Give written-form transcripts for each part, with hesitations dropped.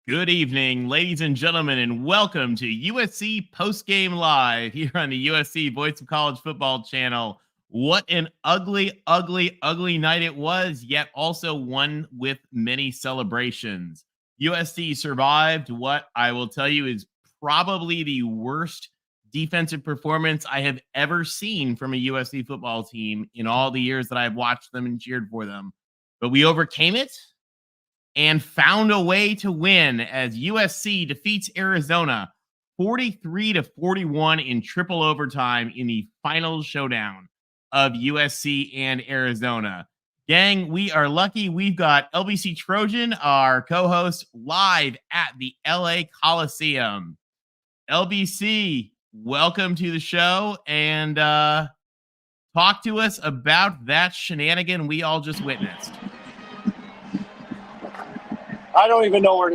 Good evening, ladies and gentlemen, and welcome to USC Postgame Live here on the USC Voice of College Football channel. What an ugly, ugly, ugly night it was, yet also one with many celebrations. USC survived what I will tell you is probably the worst defensive performance I have ever seen from a USC football team in all the years that I've watched them and cheered for them. But we overcame it and found a way to win as USC defeats Arizona 43-41 in triple overtime in the final showdown of USC and Arizona. Gang, we are lucky. We've got LBC Trojan, our co-host, live at the LA Coliseum. LBC, welcome to the show, and talk to us about that shenanigan we all just witnessed. I don't even know where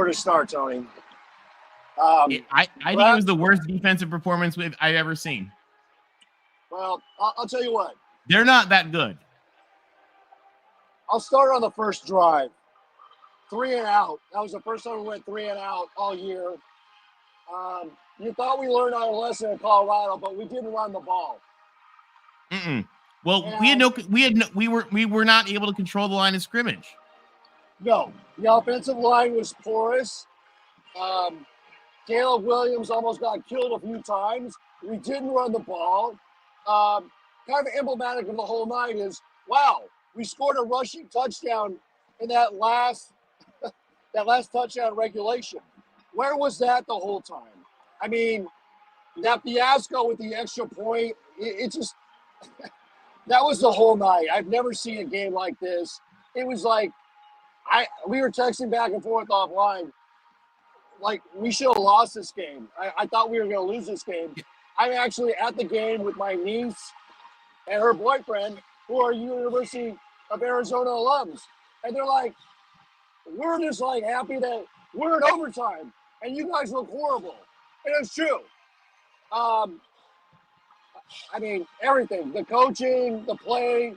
to start, Tony. I think it was the worst defensive performance I've ever seen. Well, I'll tell you what. They're not that good. I'll start on the first drive. 3 and out. That was the first time we went 3 and out all year. You thought we learned our lesson in Colorado, but we didn't run the ball. Well, we were not able to control the line of scrimmage. No, the offensive line was porous. Caleb Williams almost got killed a few times. We didn't run the ball. Kind of emblematic of the whole night is, wow, we scored a rushing touchdown in that last touchdown regulation. Where was that the whole time? I mean, that fiasco with the extra point, it just that was the whole night. I've never seen a game like this. It was like we were texting back and forth offline. Like, we should have lost this game. I thought we were going to lose this game. I'm actually at the game with my niece and her boyfriend, who are University of Arizona alums. And they're like, we're just like happy that we're in overtime and you guys look horrible. And it's true. I mean, everything, the coaching, the play,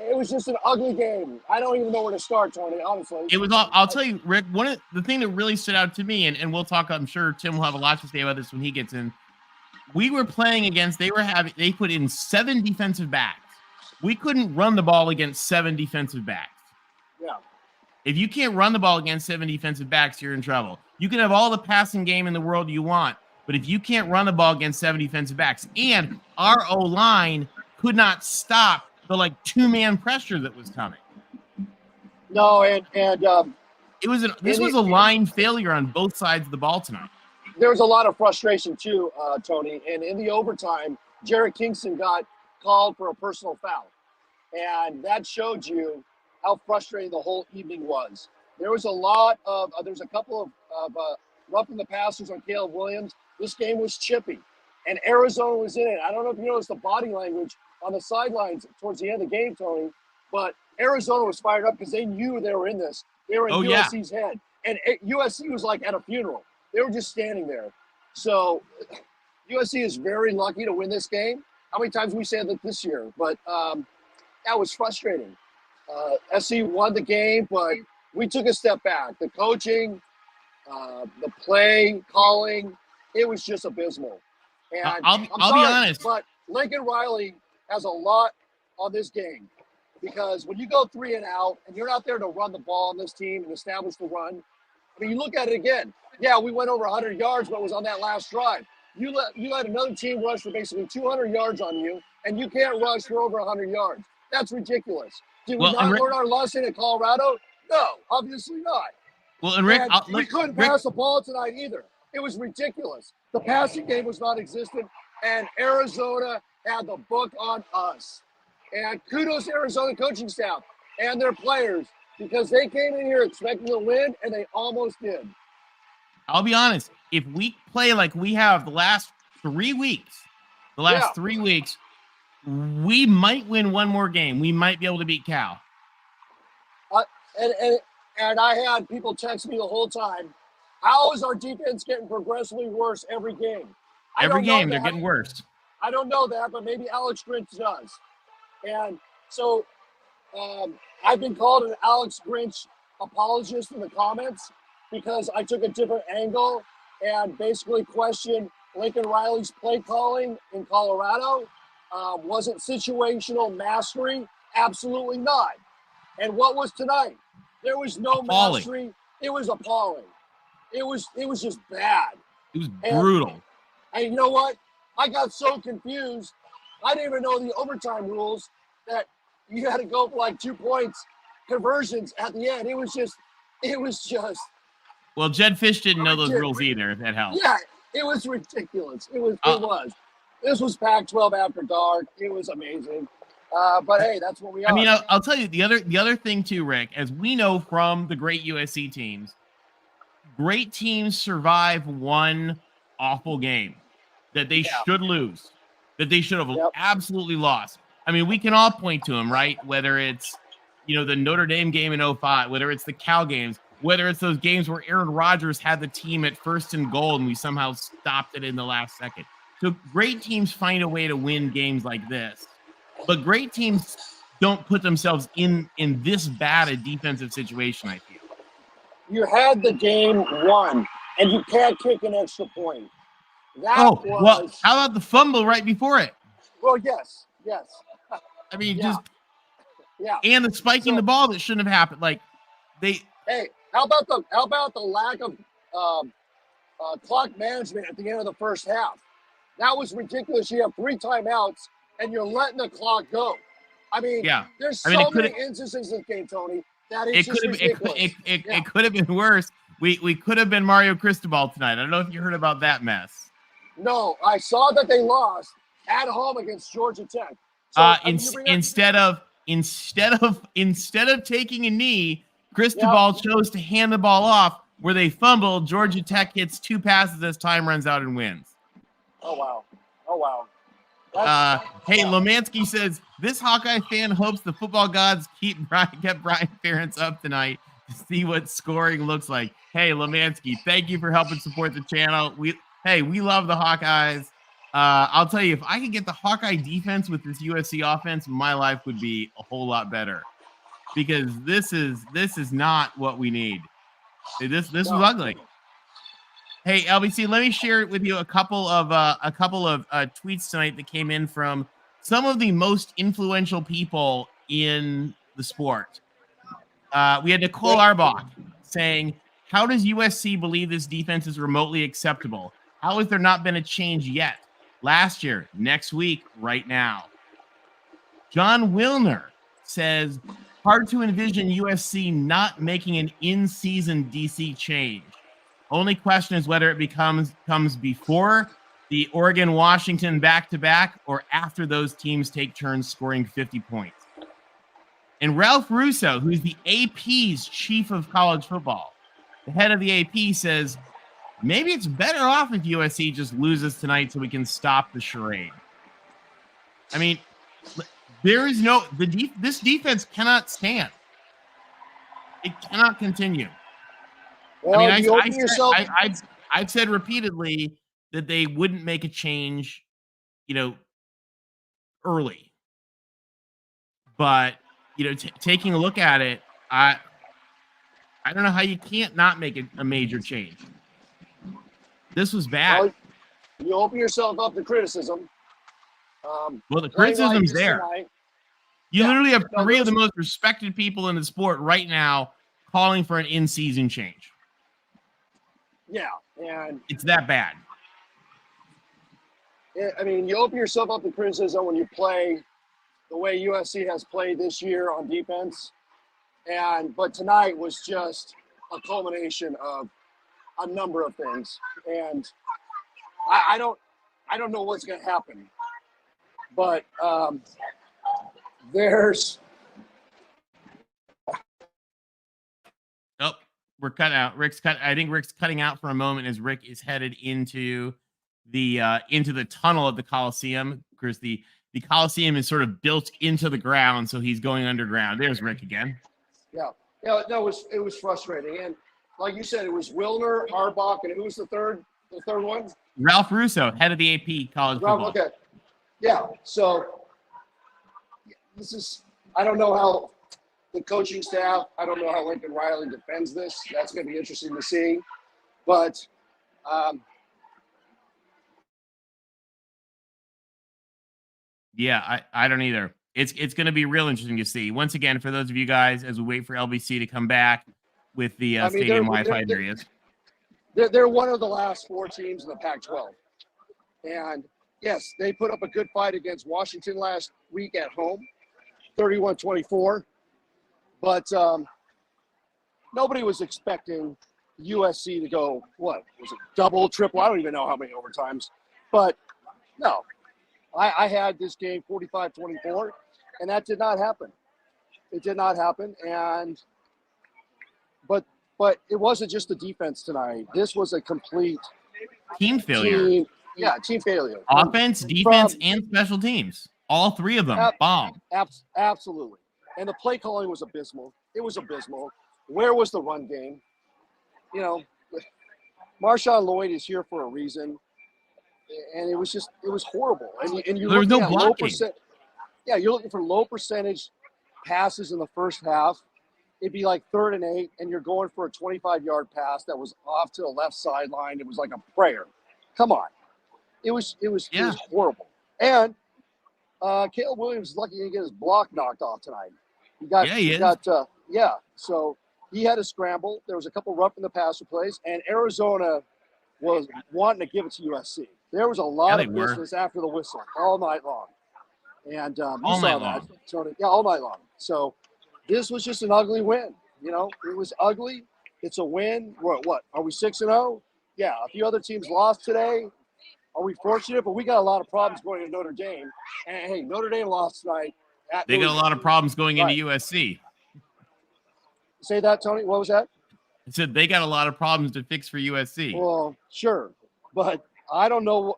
it was just an ugly game. I don't even know where to start, Tony, honestly. It was all, I'll tell you, Rick, the thing that really stood out to me, and we'll talk, I'm sure Tim will have a lot to say about this when he gets in. We were playing against, they put in 7 defensive backs. We couldn't run the ball against 7 defensive backs. Yeah. If you can't run the ball against 7 defensive backs, you're in trouble. You can have all the passing game in the world you want, but if you can't run the ball against 7 defensive backs, and our O-line could not stop the 2-man pressure that was coming. No, and this was a line failure on both sides of the ball tonight. There was a lot of frustration too, Tony. And in the overtime, Jared Kingston got called for a personal foul, and that showed you how frustrating the whole evening was. There was a couple of roughing the passers on Caleb Williams. This game was chippy, and Arizona was in it. I don't know if you noticed the body language on the sidelines towards the end of the game, Tony, but Arizona was fired up because they knew they were in this. They were in USC's head, and USC was like at a funeral. They were just standing there. So USC is very lucky to win this game. How many times we said that this year? But that was frustrating. SC won the game, but we took a step back. The coaching, the play calling, it was just abysmal. And I'll be honest, but Lincoln Riley has a lot on this game, because when you go 3 and out and you're not there to run the ball on this team and establish the run, I mean, you look at it again. Yeah, we went over 100 yards, but it was on that last drive. You let another team rush for basically 200 yards on you, and you can't rush for over 100 yards. That's ridiculous. Did we not learn our lesson in Colorado? No, obviously not. Well, and Rick, we couldn't pass the ball tonight either. It was ridiculous. The passing game was non-existent, and Arizona had the book on us. And kudos to Arizona coaching staff and their players, because they came in here expecting to win, and they almost did. I'll be honest. If we play like we have the last 3 weeks, we might win one more game. We might be able to beat Cal. And I had people text me the whole time, how is our defense getting progressively worse every game? Every game, they're getting worse. I don't know that, but maybe Alex Grinch does. And so I've been called an Alex Grinch apologist in the comments because I took a different angle and basically questioned Lincoln Riley's play calling in Colorado. Was it situational mastery? Absolutely not. And what was tonight? There was no Appalling. mastery. It was appalling. It was just bad. It was brutal. And you know what? I got so confused. I didn't even know the overtime rules that you had to go for like 2 points conversions at the end. It was just. Well, Jed Fish didn't know those rules either, if that helps. Yeah, it was ridiculous. It was. This was Pac-12 after dark. It was amazing. But hey, that's what we are. I mean, I'll tell you the other thing too, Rick, as we know from the great USC teams, great teams survive one awful game that they should lose, that they should have absolutely lost. I mean, we can all point to them, right? Whether it's, the Notre Dame game in 05, whether it's the Cal games, whether it's those games where Aaron Rodgers had the team at 1st and goal and we somehow stopped it in the last second. So great teams find a way to win games like this. But great teams don't put themselves in this bad a defensive situation, I feel. You had the game won, and you can't kick an extra point. Well, how about the fumble right before it? Well, yes. I mean, yeah. And the spiking the ball that shouldn't have happened. Like, Hey, how about the lack of clock management at the end of the first half? That was ridiculous. You have 3 timeouts, and you're letting the clock go. I mean, there's so many instances in this game, Tony, that is just ridiculous. It could have been worse. We could have been Mario Cristobal tonight. I don't know if you heard about that mess. No, I saw that they lost at home against Georgia Tech. So, instead of taking a knee, Cristobal chose to hand the ball off where they fumbled. Georgia Tech hits 2 passes as time runs out and wins. Oh wow. Hey, Lomansky says this Hawkeye fan hopes the football gods kept Brian Ferentz up tonight to see what scoring looks like. Hey, Lomansky, thank you for helping support the channel. We love the Hawkeyes. I'll tell you, if I could get the Hawkeye defense with this USC offense, my life would be a whole lot better. Because this is not what we need. This was ugly. Hey, LBC, let me share with you a couple of tweets tonight that came in from some of the most influential people in the sport. We had Nicole Arbach saying, "How does USC believe this defense is remotely acceptable? How has there not been a change yet? Last year, next week, right now." John Wilner says, "Hard to envision USC not making an in-season DC change. Only question is whether it comes before the Oregon-Washington back-to-back or after those teams take turns scoring 50 points." And Ralph Russo, who's the AP's chief of college football, the head of the AP, says, maybe it's better off if USC just loses tonight so we can stop the charade. I mean, there is this defense cannot stand. It cannot continue. Well, I mean, I've said repeatedly that they wouldn't make a change, early. But taking a look at it, I don't know how you can't not make a major change. This was bad. Well, you open yourself up to criticism. Well, the criticism's there. You literally have 3 of the most respected people in the sport right now calling for an in-season change. Yeah, and it's that bad. I mean, you open yourself up to criticism when you play the way USC has played this year on defense, but tonight was just a culmination of a number of things, and I don't know what's going to happen, but there's. We're cut out. I think Rick's cutting out for a moment as Rick is headed into the tunnel of the Coliseum. Of course, the Coliseum is sort of built into the ground, so he's going underground. There's Rick again. Yeah. It was frustrating, and like you said, it was Wilner, Arbach, and who was the third one? Ralph Russo, head of the AP college football. Okay. Yeah. So this is. I don't know how the coaching staff. I don't know how Lincoln Riley defends this. That's going to be interesting to see. But yeah, I don't either. It's going to be real interesting to see. Once again, for those of you guys, as we wait for LBC to come back with the stadium Wi-Fi areas. They're one of the last 4 teams in the Pac-12. And yes, they put up a good fight against Washington last week at home, 31-24. But nobody was expecting USC to go, what, was it double, triple? I don't even know how many overtimes. But no, I had this game 45-24, and that did not happen. It did not happen. But it wasn't just the defense tonight. This was a complete team failure. Team failure. Offense, defense, and special teams. All 3 of them. Bomb. Absolutely. And the play calling was abysmal. It was abysmal. Where was the run game? You know, Marshawn Lloyd is here for a reason. And it was horrible. And you there was no blocking. You're looking for low percentage passes in the first half. It'd be like 3rd and 8, and you're going for a 25-yard pass that was off to the left sideline. It was like a prayer. Come on. It was horrible. And Caleb Williams is lucky he didn't get his block knocked off tonight. So he had a scramble. There was a couple rough in the passer plays, and Arizona was wanting to give it to USC. There was a lot of business after the whistle all night long. And you saw that, Tony. Yeah, all night long. So this was just an ugly win. You know, it was ugly. It's a win. What? Are we 6-0? Yeah, a few other teams lost today. Are we fortunate? But we got a lot of problems going to Notre Dame. And, hey, Notre Dame lost tonight. They got a lot of problems going into USC. Say that, Tony. What was that? I said they got a lot of problems to fix for USC. Well, sure. But I don't know.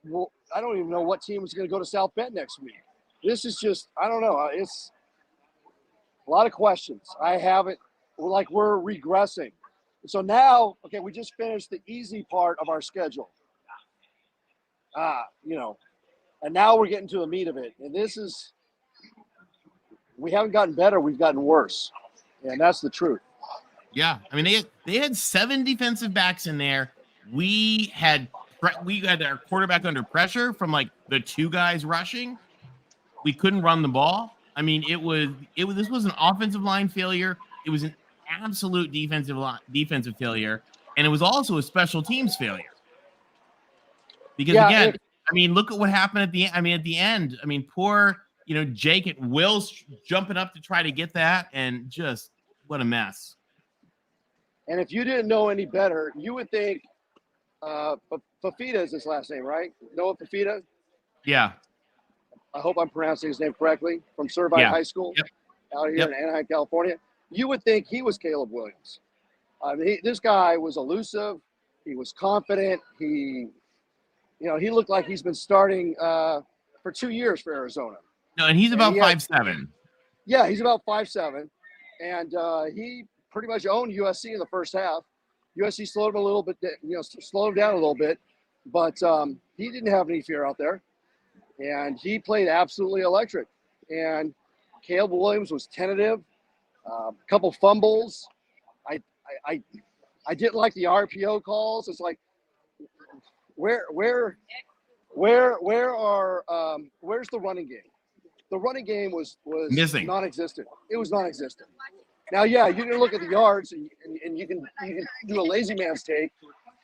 I don't even know what team is going to go to South Bend next week. This is just, I don't know. It's a lot of questions. I haven't, we're regressing. So now, okay, we just finished the easy part of our schedule. And now we're getting to the meat of it. And we haven't gotten better. We've gotten worse. And that's the truth. Yeah. I mean, they had 7 defensive backs in there. We had our quarterback under pressure from like the 2 guys rushing. We couldn't run the ball. I mean, this was an offensive line failure. It was an absolute defensive failure. And it was also a special teams failure. Because again, look at what happened at the end. I mean, poor, Jake and Will's jumping up to try to get that, and just what a mess. And if you didn't know any better, you would think Fafita is his last name, right? Noah Fafita? Yeah. I hope I'm pronouncing his name correctly, from Servite High School out here in Anaheim, California. You would think he was Caleb Williams. This guy was elusive. He was confident. He looked like he's been starting for 2 years for Arizona. No, and he's about 5'7". Yeah, he's about 5'7", and he pretty much owned USC in the first half. USC slowed him down a little bit, but he didn't have any fear out there, and he played absolutely electric. And Caleb Williams was tentative, a couple fumbles. I didn't like the RPO calls. It's like, where's the running game? The running game was missing, non-existent. It was non-existent. Now, you can look at the yards and you can do a lazy man's take,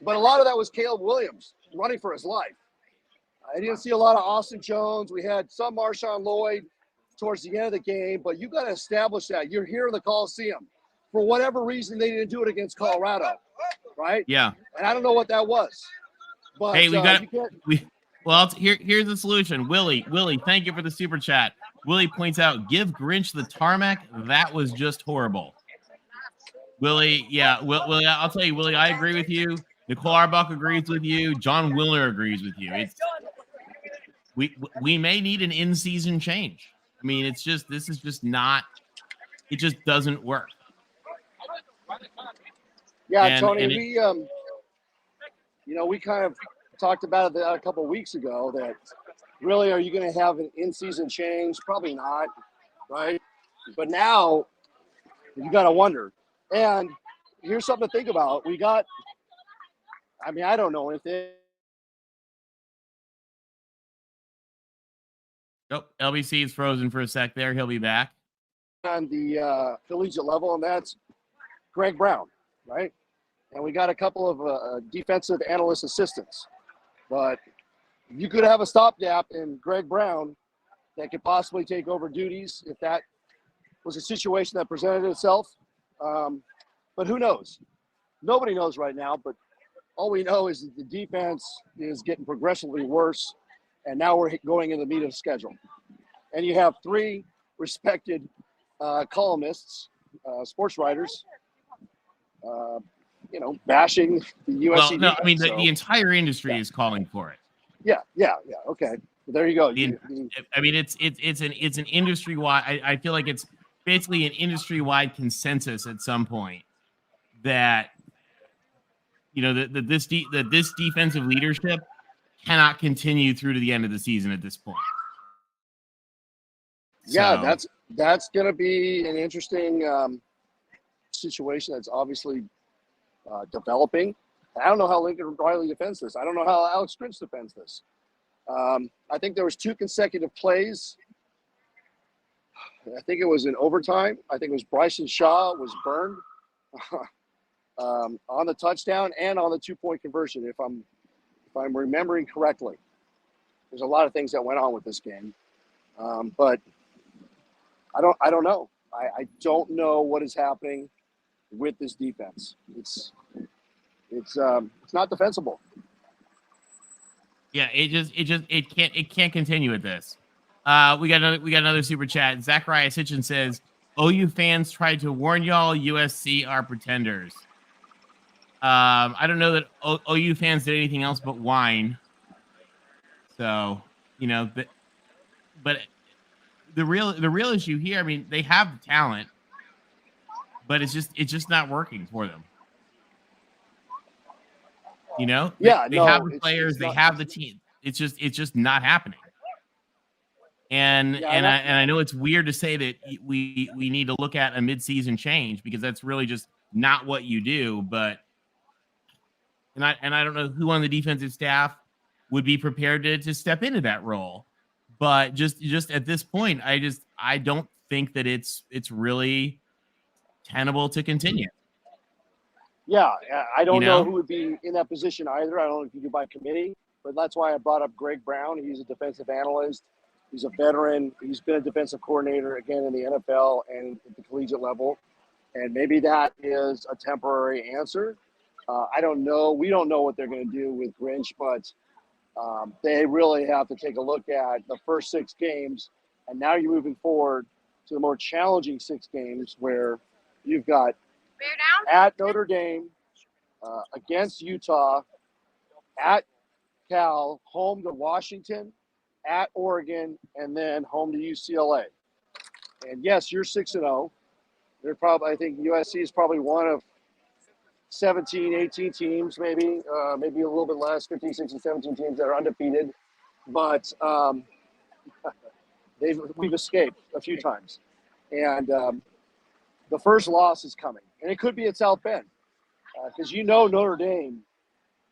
but a lot of that was Caleb Williams running for his life. I didn't see a lot of Austin Jones. We had some Marshawn Lloyd towards the end of the game, but you got to establish that. You're here in the Coliseum. For whatever reason, they didn't do it against Colorado, right? Yeah. And I don't know what that was. But, hey, here's the solution. Willie, thank you for the super chat. Willie points out, give Grinch the tarmac. That was just horrible. Willie, Willie, I'll tell you, Willie, I agree with you. Nicole Arbach agrees with you. John Wilner agrees with you. We may need an in-season change. I mean, this is just not. It just doesn't work. Yeah, Tony, we kind of talked about it a couple of weeks ago that really, are you going to have an in-season change? Probably not, right? But now You got to wonder. And here's something to think about. I don't know if they. Oh, LBC is frozen for a sec there. He'll be back. On the collegiate level, and that's Greg Brown, right? And we got a couple of defensive analyst assistants. But you could have a stopgap in Greg Brown that could possibly take over duties if that was a situation that presented itself. But who knows? Nobody knows right now, but all we know is that the defense is getting progressively worse, and now we're going in the meat of the schedule. And you have three respected columnists, sports writers, bashing the USC Well, no, defense. I mean, the entire industry is calling for it. Yeah. Okay. There you go. I mean, it's an industry wide. I feel like it's basically an industry wide consensus at some point that that this defensive leadership cannot continue through to the end of the season at this point. Yeah, that's going to be an interesting situation that's obviously developing. I don't know how Lincoln Riley defends this. I don't know how Alex Grinch defends this. I think there was 2 consecutive plays. I think it was in overtime. I think it was Bryson Shaw was burned on the touchdown and on the 2-point conversion, if I'm remembering correctly. There's a lot of things that went on with this game, but I don't know. I don't know what is happening with this defense. It's not defensible. Yeah, it can't continue with this. We got another super chat. Zachariah Sitchin says, OU fans tried to warn y'all USC are pretenders. I don't know that OU fans did anything else but whine. So, but the real issue here, I mean, they have the talent, but it's just not working for them. They have the players, they have the team. It's just not happening. And I know it's weird to say that we need to look at a midseason change because that's really just not what you do. But I don't know who on the defensive staff would be prepared to step into that role. But just at this point, I don't think that it's really tenable to continue. Yeah, I don't know who would be in that position either. I don't know if you do by committee, but that's why I brought up Greg Brown. He's a defensive analyst. He's a veteran. He's been a defensive coordinator, again, in the NFL and at the collegiate level. And maybe that is a temporary answer. I don't know. We don't know what they're going to do with Grinch, but they really have to take a look at the first 6 games. And now you're moving forward to the more challenging 6 games where you've got at Notre Dame, against Utah, at Cal, home to Washington, at Oregon, and then home to UCLA. And yes, you're 6-0. I think USC is probably one of 17, 18 teams, maybe a little bit less, 15, 16, 17 teams that are undefeated. But we've escaped a few times. And the first loss is coming. And it could be at South Bend. Because Notre Dame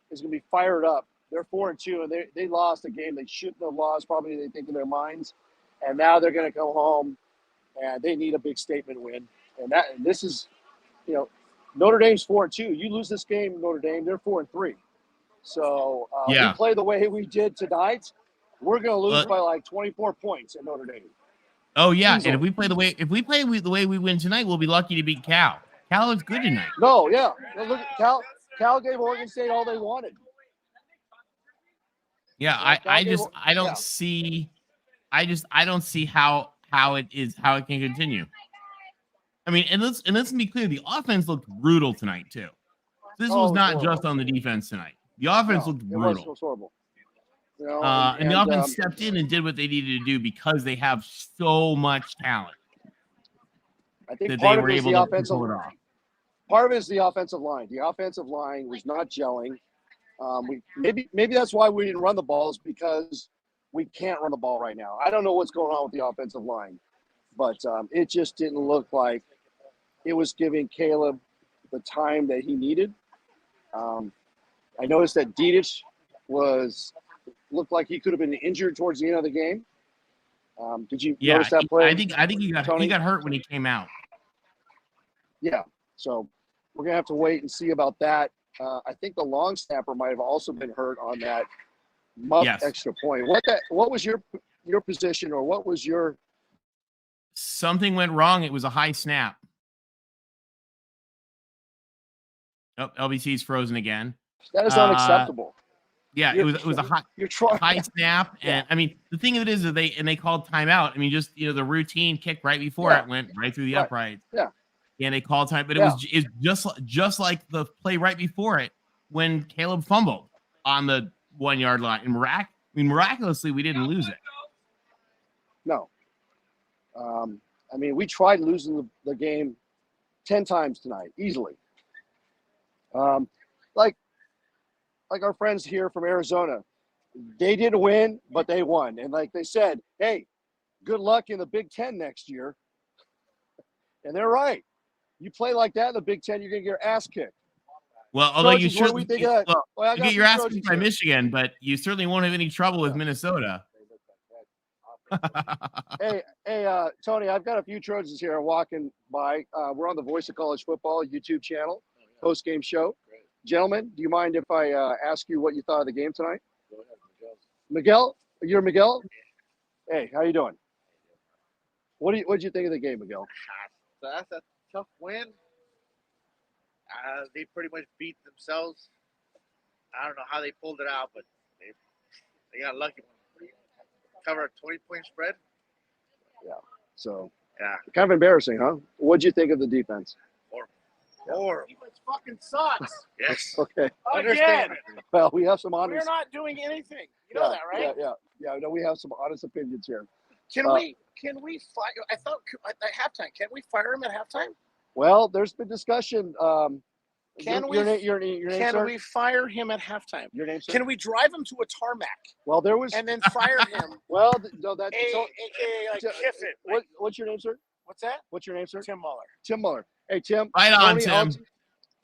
is going to be fired up. They're 4-2, and they lost a game they shouldn't have lost, probably they think in their minds. And now they're going to come home, and they need a big statement win. And this is, Notre Dame's 4-2. You lose this game, Notre Dame, they're 4-3. So we play the way we did tonight, we're going to lose by like 24 points at Notre Dame. Oh yeah, easily. And if we play the way we win tonight, we'll be lucky to beat Cal. Cal is good tonight. No, yeah. Look at Cal. Cal gave Oregon State all they wanted. Yeah, I don't see how it can continue. I mean, and let's be clear, the offense looked brutal tonight too. This was not just on the defense tonight. The offense looked brutal. It was horrible. And the offense stepped in and did what they needed to do because they have so much talent. I think part of it is the offensive line. Part of it is the offensive line. The offensive line was not gelling. Maybe that's why we didn't run the balls, because we can't run the ball right now. I don't know what's going on with the offensive line, but it just didn't look like it was giving Caleb the time that he needed. I noticed that Dedich looked like he could have been injured towards the end of the game. Did you notice that play? I think he got hurt when he came out. Yeah, so we're gonna have to wait and see about that. I think the long snapper might have also been hurt on that extra point. What was your position, or what was your? Something went wrong. It was a high snap. Oh, LBC's frozen again. That is unacceptable. Yeah, it was a high snap, and I mean the thing of it is that they called timeout. I mean, just the routine kick right before it went right through the uprights. Yeah, and they called time, but it's just like the play right before it when Caleb fumbled on the 1 yard line. And miraculously, we didn't lose it. No, I mean we tried losing the game 10 times tonight easily. Like our friends here from Arizona, they didn't win, but they won. And like they said, hey, good luck in the Big Ten next year. And they're right. You play like that in the Big Ten, you're going to get your ass kicked. Well, although you should you get your ass kicked by Michigan, but you certainly won't have any trouble with Minnesota. Hey, Tony, I've got a few Trojans here walking by. We're on the Voice of College Football YouTube channel, post-game show. Gentlemen, do you mind if I ask you what you thought of the game tonight? Go ahead, Miguel? You're Miguel? Hey, how you doing? What did you think of the game, Miguel? So that's a tough win. They pretty much beat themselves. I don't know how they pulled it out, but they got lucky. Cover a 20-point spread. Yeah. So yeah, kind of embarrassing, huh? What'd you think of the defense? Horrible. Defense fucking sucks. Yes. Okay. Again. Well, we have some honest. We're not doing anything. You know that, right? Yeah. No, we have some honest opinions here. Can we fire? I thought at halftime. Can we fire him at halftime? Well, there's been discussion. Can your name, Can sir? we fire him at halftime? Your name, sir? Can we drive him to a tarmac? Well, there was. And then fire him. Well, no, that's. AKA like Kiffin. What's your name, sir? What's that? What's your name, sir? Tim Muller. Tim Muller. Hey, Tim. Right on, Tim.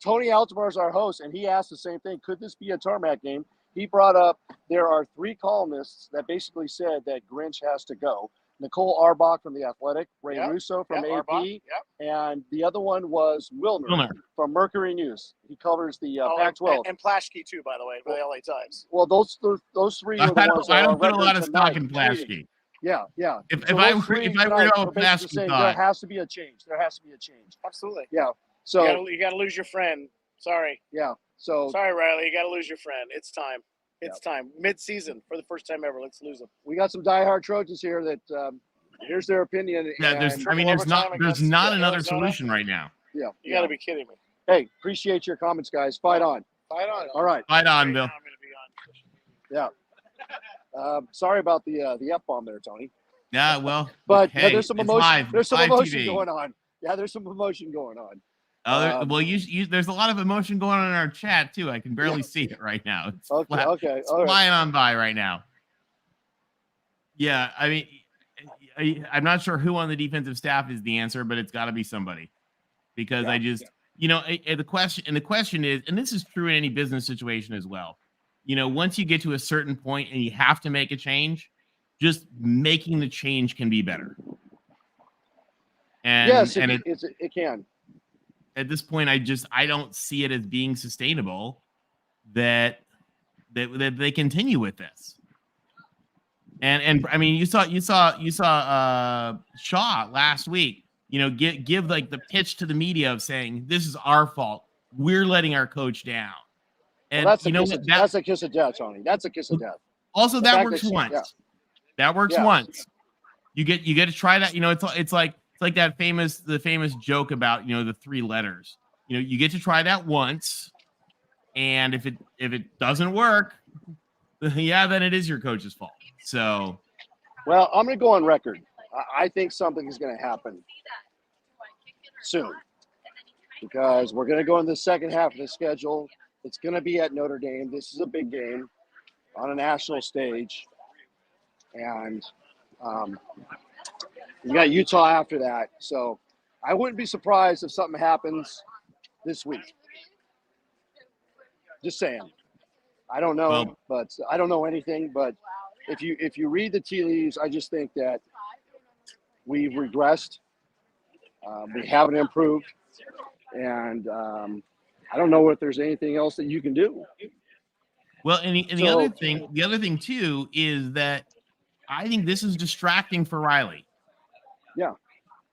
Tony Altivar is our host, and he asked the same thing. Could this be a tarmac game? He brought up there are 3 columnists that basically said that Grinch has to go. Nicole Arbach from The Athletic, Ray Russo from AP, and the other one was Wilner from Mercury News. He covers the Pac-12. And Plaschke, too, by the way, for the LA Times. Well, those 3 were the ones I don't put a lot of stock in Plaschke. Yeah. If I were to know what Plaschke thought. There has to be a change. Absolutely. Yeah. So you got to lose your friend. Sorry. Yeah. So sorry, Riley. You got to lose your friend. It's time. It's time. Mid-season for the first time ever. Let's lose them. We got some diehard Trojans here that here's their opinion. Yeah, there's not another solution right now. Yeah. You got to be kidding me. Hey, appreciate your comments, guys. Fight on. Fight on. All right. Fight on, Bill. Yeah. Sorry about the F-bomb there, Tony. Yeah, well. But hey, there's some emotion. There's some emotion going on. Yeah, there's some emotion going on. Well, there's a lot of emotion going on in our chat too. I can barely see it right now. It's it's flying on by right now. Yeah, I mean, I'm not sure who on the defensive staff is the answer, but it's got to be somebody, because the question is, and this is true in any business situation as well. Once you get to a certain point and you have to make a change, just making the change can be better. And yes, it can. At this point, I don't see it as being sustainable that they continue with this. And I mean, you saw Shaw last week, give like the pitch to the media of saying, this is our fault. We're letting our coach down. And that's a kiss of death, Tony. That's a kiss of death. Also, that works once. Yeah. That works once. You get to try that. It's like that famous joke about the 3 letters. You get to try that once, and if it doesn't work, then it is your coach's fault. So, well, I'm going to go on record. I think something is going to happen soon, because we're going to go in the second half of the schedule. It's going to be at Notre Dame. This is a big game on a national stage, and you got Utah after that. So I wouldn't be surprised if something happens this week. Just saying. I don't know, Well, but I don't know anything. But if you read the tea leaves, I just think that we've regressed. We haven't improved, and I don't know if there's anything else that you can do. well, and the other thing too is that I think this is distracting for Riley. Yeah.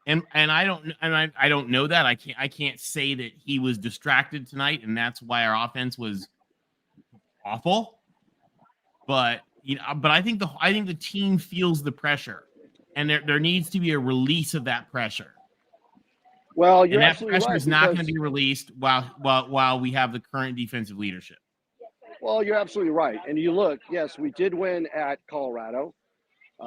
And I don't know that. I can't say that he was distracted tonight, and that's why our offense was awful. But I think the team feels the pressure, and there needs to be a release of that pressure. Well, you're and that absolutely pressure right. is not going to be released while we have the current defensive leadership. Well, you're absolutely right. And you look, yes, we did win at Colorado.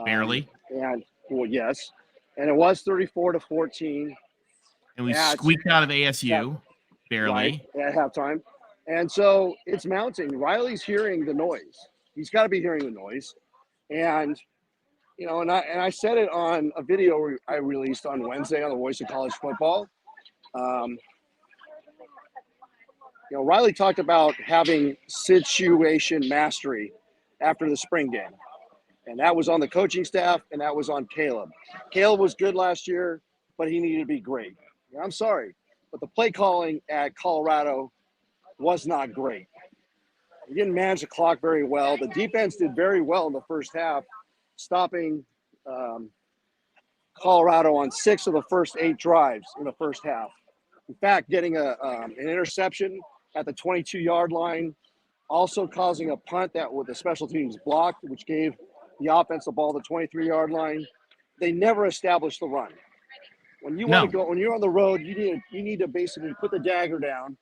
Barely. And well, yes. And it was 34-14. And we squeaked out of ASU. Barely. Right, at halftime. And so it's mounting. Riley's hearing the noise. He's got to be hearing the noise. And, and I said it on a video I released on Wednesday on the Voice of College Football. Riley talked about having situation mastery after the spring game. And that was on the coaching staff, and that was on Caleb. Caleb was good last year, but he needed to be great. I'm sorry, but the play calling at Colorado was not great. He didn't manage the clock very well. The defense did very well in the first half, stopping Colorado on 6 of the first 8 drives in the first half. In fact, getting an interception at the 22-yard line, also causing a punt that with the special teams blocked, which gave the offense the ball at the 23-yard line. They never established the run. When you want to go, when you're on the road, you need to basically put the dagger down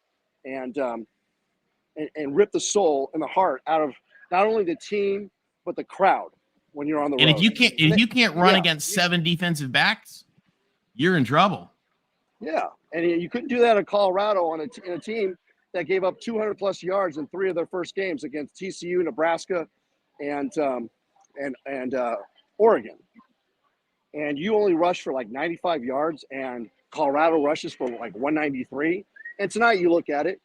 and rip the soul and the heart out of not only the team but the crowd when you're on the road. And if you can't run against 7 defensive backs, you're in trouble. Yeah, and you couldn't do that in Colorado in a team that gave up 200+ yards in 3 of their first games against TCU, Nebraska, and Oregon. And you only rush for like 95 yards, and Colorado rushes for like 193. And tonight you look at it,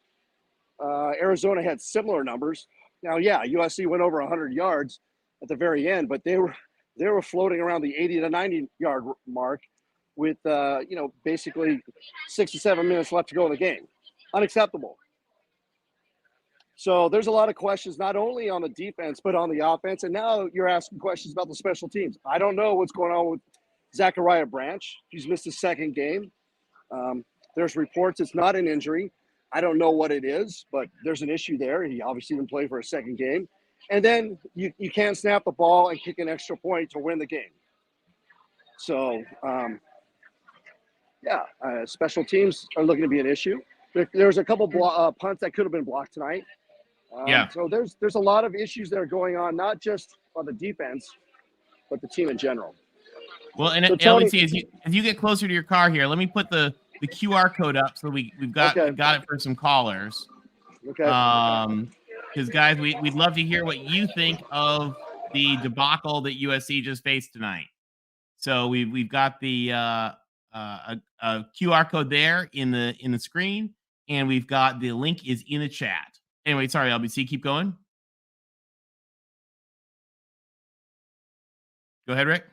Arizona had similar numbers. Now, yeah, USC went over 100 yards at the very end, but they were floating around the 80 to 90 yard mark with basically 6 to 7 minutes left to go in the game. Unacceptable. So there's a lot of questions, not only on the defense, but on the offense. And now you're asking questions about the special teams. I don't know what's going on with Zachariah Branch. He's missed his 2nd game. There's reports it's not an injury. I don't know what it is, but there's an issue there. He obviously didn't play for a 2nd game. And then you can't snap the ball and kick an extra point to win the game. So, special teams are looking to be an issue. There's a couple punts that could have been blocked tonight. So there's a lot of issues that are going on, not just on the defense, but the team in general. Well, and Tony, LBC, as you get closer to your car here, let me put the QR code up so we've got it for some callers. Okay. Because guys, we'd love to hear what you think of the debacle that USC just faced tonight. So we've got the a QR code there in the screen, and we've got the link is in the chat. Anyway, sorry, LBC, keep going. Go ahead, Rick.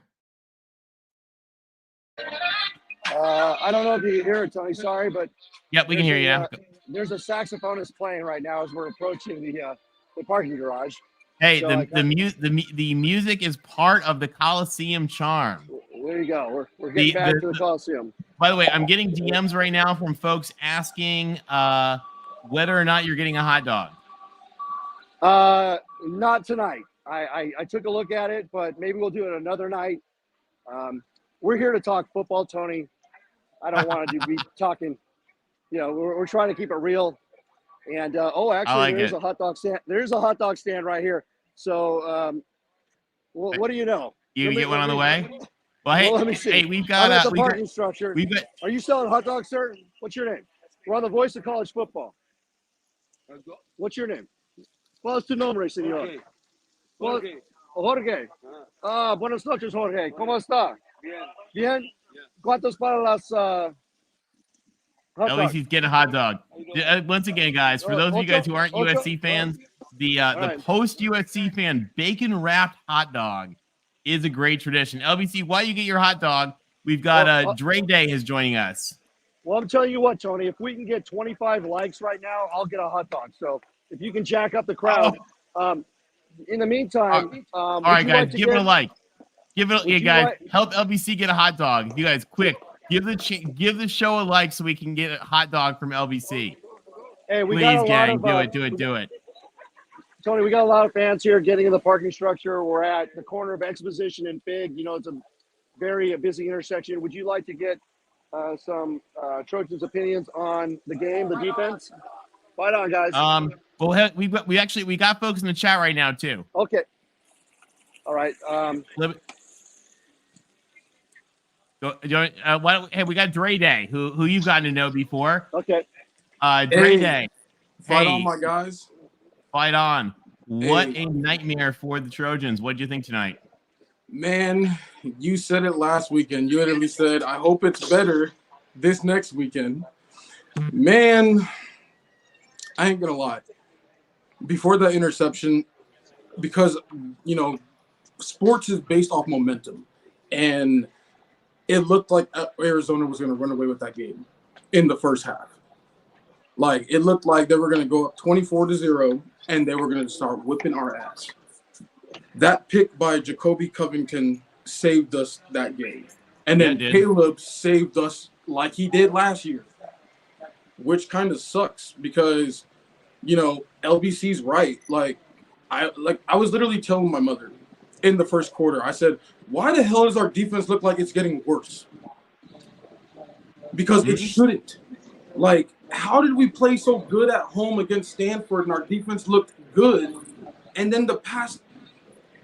I don't know if you can hear it, Tony. Sorry, but yep, we can hear you. There's a saxophonist playing right now as we're approaching the parking garage. Hey, so the music is part of the Coliseum charm. There you go. We're getting back to the Coliseum. By the way, I'm getting DMs right now from folks asking whether or not you're getting a hot dog. Not tonight. I took a look at it, but maybe we'll do it another night. We're here to talk football, Tony. I don't want to be talking. We're trying to keep it real. And there's a hot dog stand. There's a hot dog stand right here. So, what do you know? You get one on the way. Well, hey, let me see. Hey, we've got the parking structure. Are you selling hot dogs, sir? What's your name? We're on the Voice of College Football. What's your name? ¿Cuál es tu nombre, señor? Jorge. Buenas noches, Jorge. ¿Cómo está? Bien. ¿Cuántos para las Hot dog. LBC's getting a hot dog. Once again, guys, for those of you guys who aren't USC fans, the post USC fan bacon wrapped hot dog is a great tradition. LBC, while you get your hot dog, we've got Dre Day is joining us. Well, I'm telling you what, Tony, if we can get 25 likes right now, I'll get a hot dog. So if you can jack up the crowd. In the meantime, all right, guys, give it a like. Give it, guys. Help LBC get a hot dog. You guys, quick, give the show a like so we can get a hot dog from LBC. Hey, please, gang, do it. Tony, we got a lot of fans here getting in the parking structure. We're at the corner of Exposition and Fig. You know, it's a very busy intersection. Would you like to get some Trojans' opinions on the game, the defense? Fight on, guys. Well, we got folks in the chat right now too. Okay. All right. Hey, we got Dre Day, who you've gotten to know before. Okay. Dre Day. Fight on, my guys. Fight on. What a nightmare for the Trojans. What did you think tonight? Man, you said it last weekend. You literally said, I hope it's better this next weekend. Man, I ain't gonna lie. Before that interception, because, you know, sports is based off momentum. And it looked like Arizona was going to run away with that game in the first half. Like, it looked like they were going to go up 24-0, and they were going to start whipping our ass. That pick by Jacoby Covington saved us that game. And then Caleb saved us like he did last year, which kind of sucks because, you know, LBC's right. Like I was literally telling my mother in the first quarter, I said, why the hell does our defense look like it's getting worse? Because it shouldn't. Like, how did we play so good at home against Stanford and our defense looked good, and then the past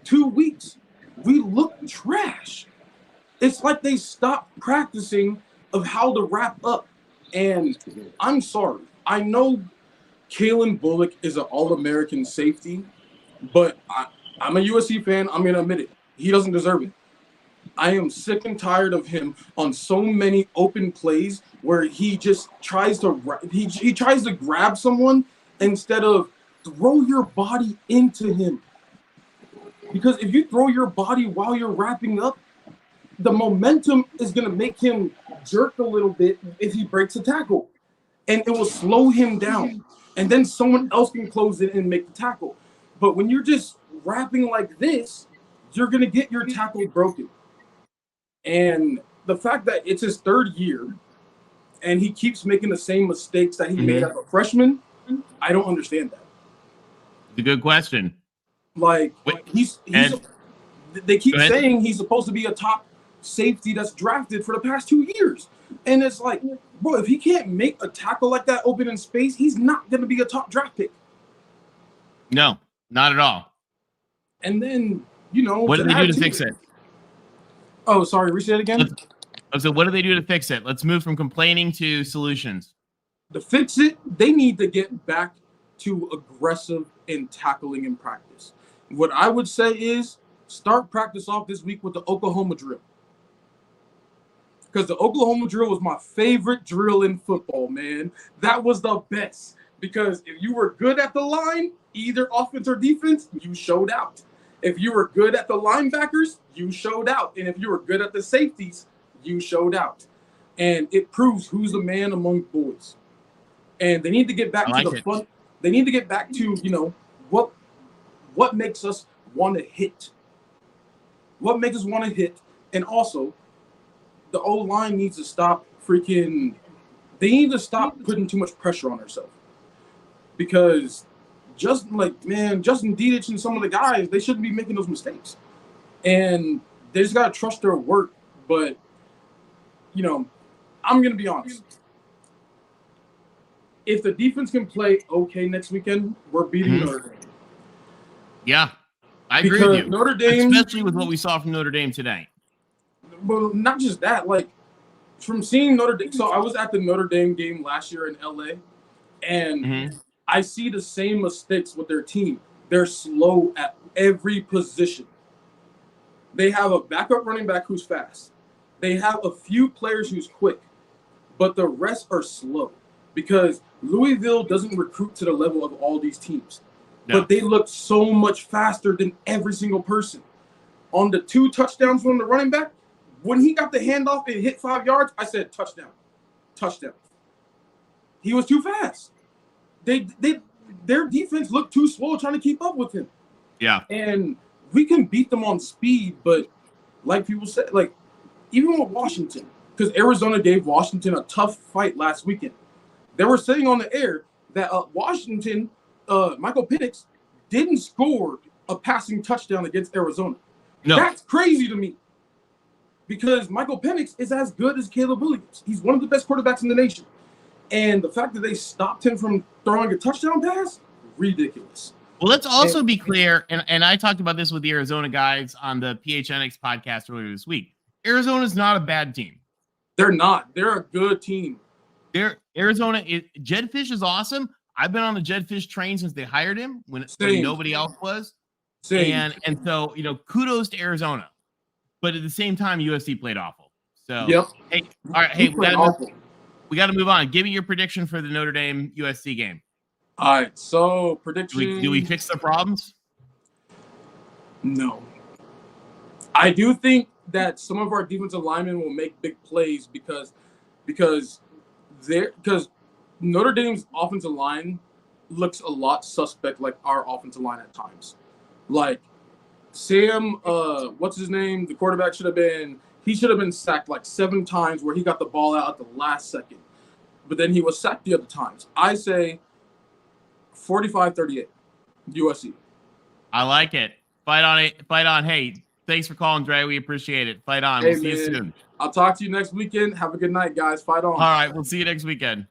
2 weeks we look trash? It's like they stopped practicing of how to wrap up. And I'm sorry. I know Kalen Bullock is an All-American safety, but I'm a USC fan. I'm going to admit it. He doesn't deserve it. I am sick and tired of him on so many open plays where he just tries to he tries to grab someone instead of throw your body into him. Because if you throw your body while you're wrapping up, the momentum is going to make him jerk a little bit if he breaks a tackle. And it will slow him down. And then someone else can close it and make the tackle. But when you're just wrapping like this, you're going to get your tackle broken. And the fact that it's his third year and he keeps making the same mistakes that he made as a freshman, I don't understand that. It's a good question. Like, they keep saying he's supposed to be a top safety that's drafted for the past 2 years. And it's like, bro, if he can't make a tackle like that open in space, he's not going to be a top draft pick. No, not at all. And then, you know, what did they do to fix it? Oh, sorry, reset it again. So what do they do to fix it? Let's move from complaining to solutions. To fix it, they need to get back to aggressive in tackling in practice. What I would say is start practice off this week with the Oklahoma drill. Because the Oklahoma drill was my favorite drill in football, man. That was the best. Because if you were good at the line, either offense or defense, you showed out. If you were good at the linebackers, you showed out. And if you were good at the safeties, you showed out. And it proves who's the man among boys. And they need to get back to the fun. They need to get back to, you know, what makes us want to hit. What makes us want to hit. And also, the O-line needs to stop they need to stop putting too much pressure on herself. Because Justin Dedich and some of the guys, they shouldn't be making those mistakes. And they just got to trust their work. But, you know, I'm going to be honest. If the defense can play okay next weekend, we're beating Notre Dame. Yeah, I agree with you. Notre Dame, especially with what we saw from Notre Dame today. Well, not just that. Like, from seeing Notre Dame, so I was at the Notre Dame game last year in LA, and I see the same mistakes with their team. They're slow at every position. They have a backup running back who's fast. They have a few players who's quick. but the rest are slow because Louisville doesn't recruit to the level of all these teams. No. But they look so much faster than every single person. On the 2 touchdowns from the running back, when he got the handoff and hit 5 yards, I said touchdown. Touchdown. He was too fast. Their defense looked too slow trying to keep up with him. Yeah. And we can beat them on speed, but like people said, like even with Washington, because Arizona gave Washington a tough fight last weekend. They were saying on the air that Washington, Michael Penix, didn't score a passing touchdown against Arizona. No. That's crazy to me because Michael Penix is as good as Caleb Williams. He's one of the best quarterbacks in the nation. And the fact that they stopped him from throwing a touchdown pass, ridiculous. Well, let's also be clear, and I talked about this with the Arizona guys on the PHNX podcast earlier this week. Arizona's not a bad team. They're not. They're a good team. Jed Fish is awesome. I've been on the Jed Fish train since they hired him when nobody else was. Same. And so, kudos to Arizona. But at the same time, USC played awful. So, Yep. Hey, all right. Hey, we got to move on. Give me your prediction for the Notre Dame USC game. All right. So, prediction. Do we fix the problems? No. I do think that some of our defensive linemen will make big plays because Notre Dame's offensive line looks a lot suspect like our offensive line at times. Like Sam, what's his name? The quarterback should have been sacked like 7 times where he got the ball out at the last second. But then he was sacked the other times. I say 45-38 USC. I like it. Fight on it. Fight on. Hey, thanks for calling, Dre. We appreciate it. Fight on. Hey, we'll see you soon. I'll talk to you next weekend. Have a good night, guys. Fight on. All right. We'll see you next weekend.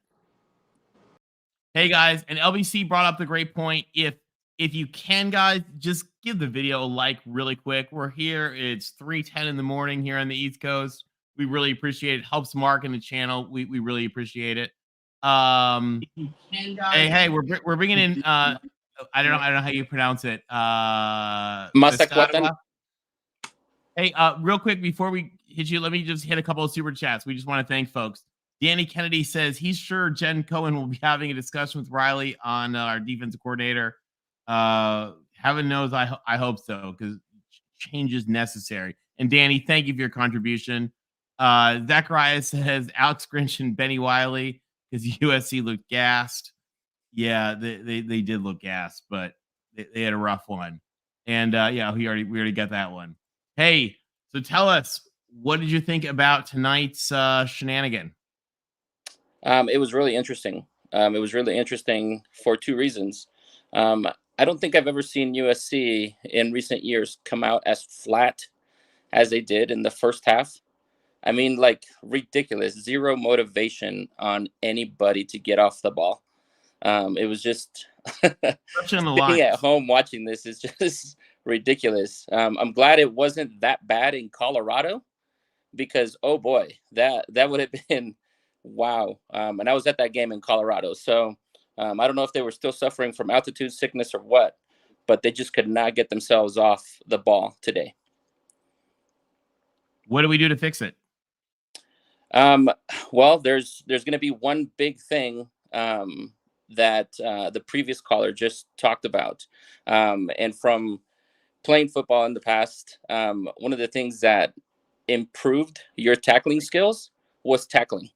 Hey, guys. And LBC brought up the great point. If you can, guys, just give the video a like really quick. We're here. It's 3:10 in the morning here on the East Coast. We really appreciate it. Helps Mark in the channel. We really appreciate it. If you can, guys, hey, we're bringing in I don't know how you pronounce it. Masakwatan. Hey, real quick before we hit you, let me just hit a couple of super chats. We just want to thank folks. Danny Kennedy says he's sure Jen Cohen will be having a discussion with Riley on our defensive coordinator. Heaven knows I hope so, because change is necessary. And Danny, thank you for your contribution. Zachariah says Alex Grinch and Benny Wiley because USC looked gassed. Yeah, they did look gassed, but they had a rough one. And yeah, we already got that one. Hey, so tell us, what did you think about tonight's shenanigan? It was really interesting. It was really interesting for 2 reasons. I don't think I've ever seen USC in recent years come out as flat as they did in the first half. I mean, like, ridiculous. 0 motivation on anybody to get off the ball. It was just being at home watching this is just ridiculous. I'm glad it wasn't that bad in Colorado because, oh boy, that would have been wow. And I was at that game in Colorado. So I don't know if they were still suffering from altitude sickness or what, but they just could not get themselves off the ball today. What do we do to fix it? Well, there's going to be one big thing that the previous caller just talked about. And from playing football in the past, one of the things that improved your tackling skills was tackling.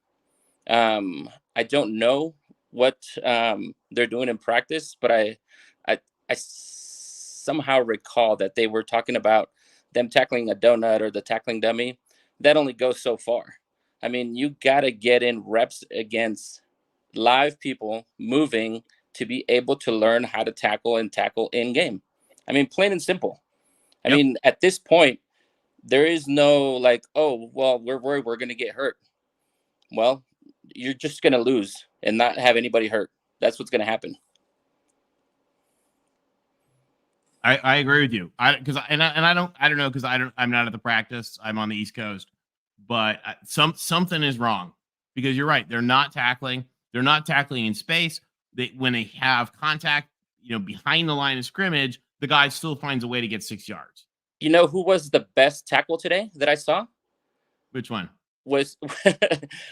I don't know what they're doing in practice, but I somehow recall that they were talking about them tackling a donut or the tackling dummy. That only goes so far. I mean, you got to get in reps against live people moving to be able to learn how to tackle and tackle in game. I mean, plain and simple. I mean, at this point, there is no like, oh, well, we're worried we're going to get hurt. Well, you're just going to lose and not have anybody hurt. That's what's going to happen. I agree with you. I'm not at the practice. I'm on the East Coast, but something is wrong because you're right. They're not tackling. They're not tackling in space. When they have contact, behind the line of scrimmage, the guy still finds a way to get 6 yards. You know who was the best tackle today that I saw? Which one? was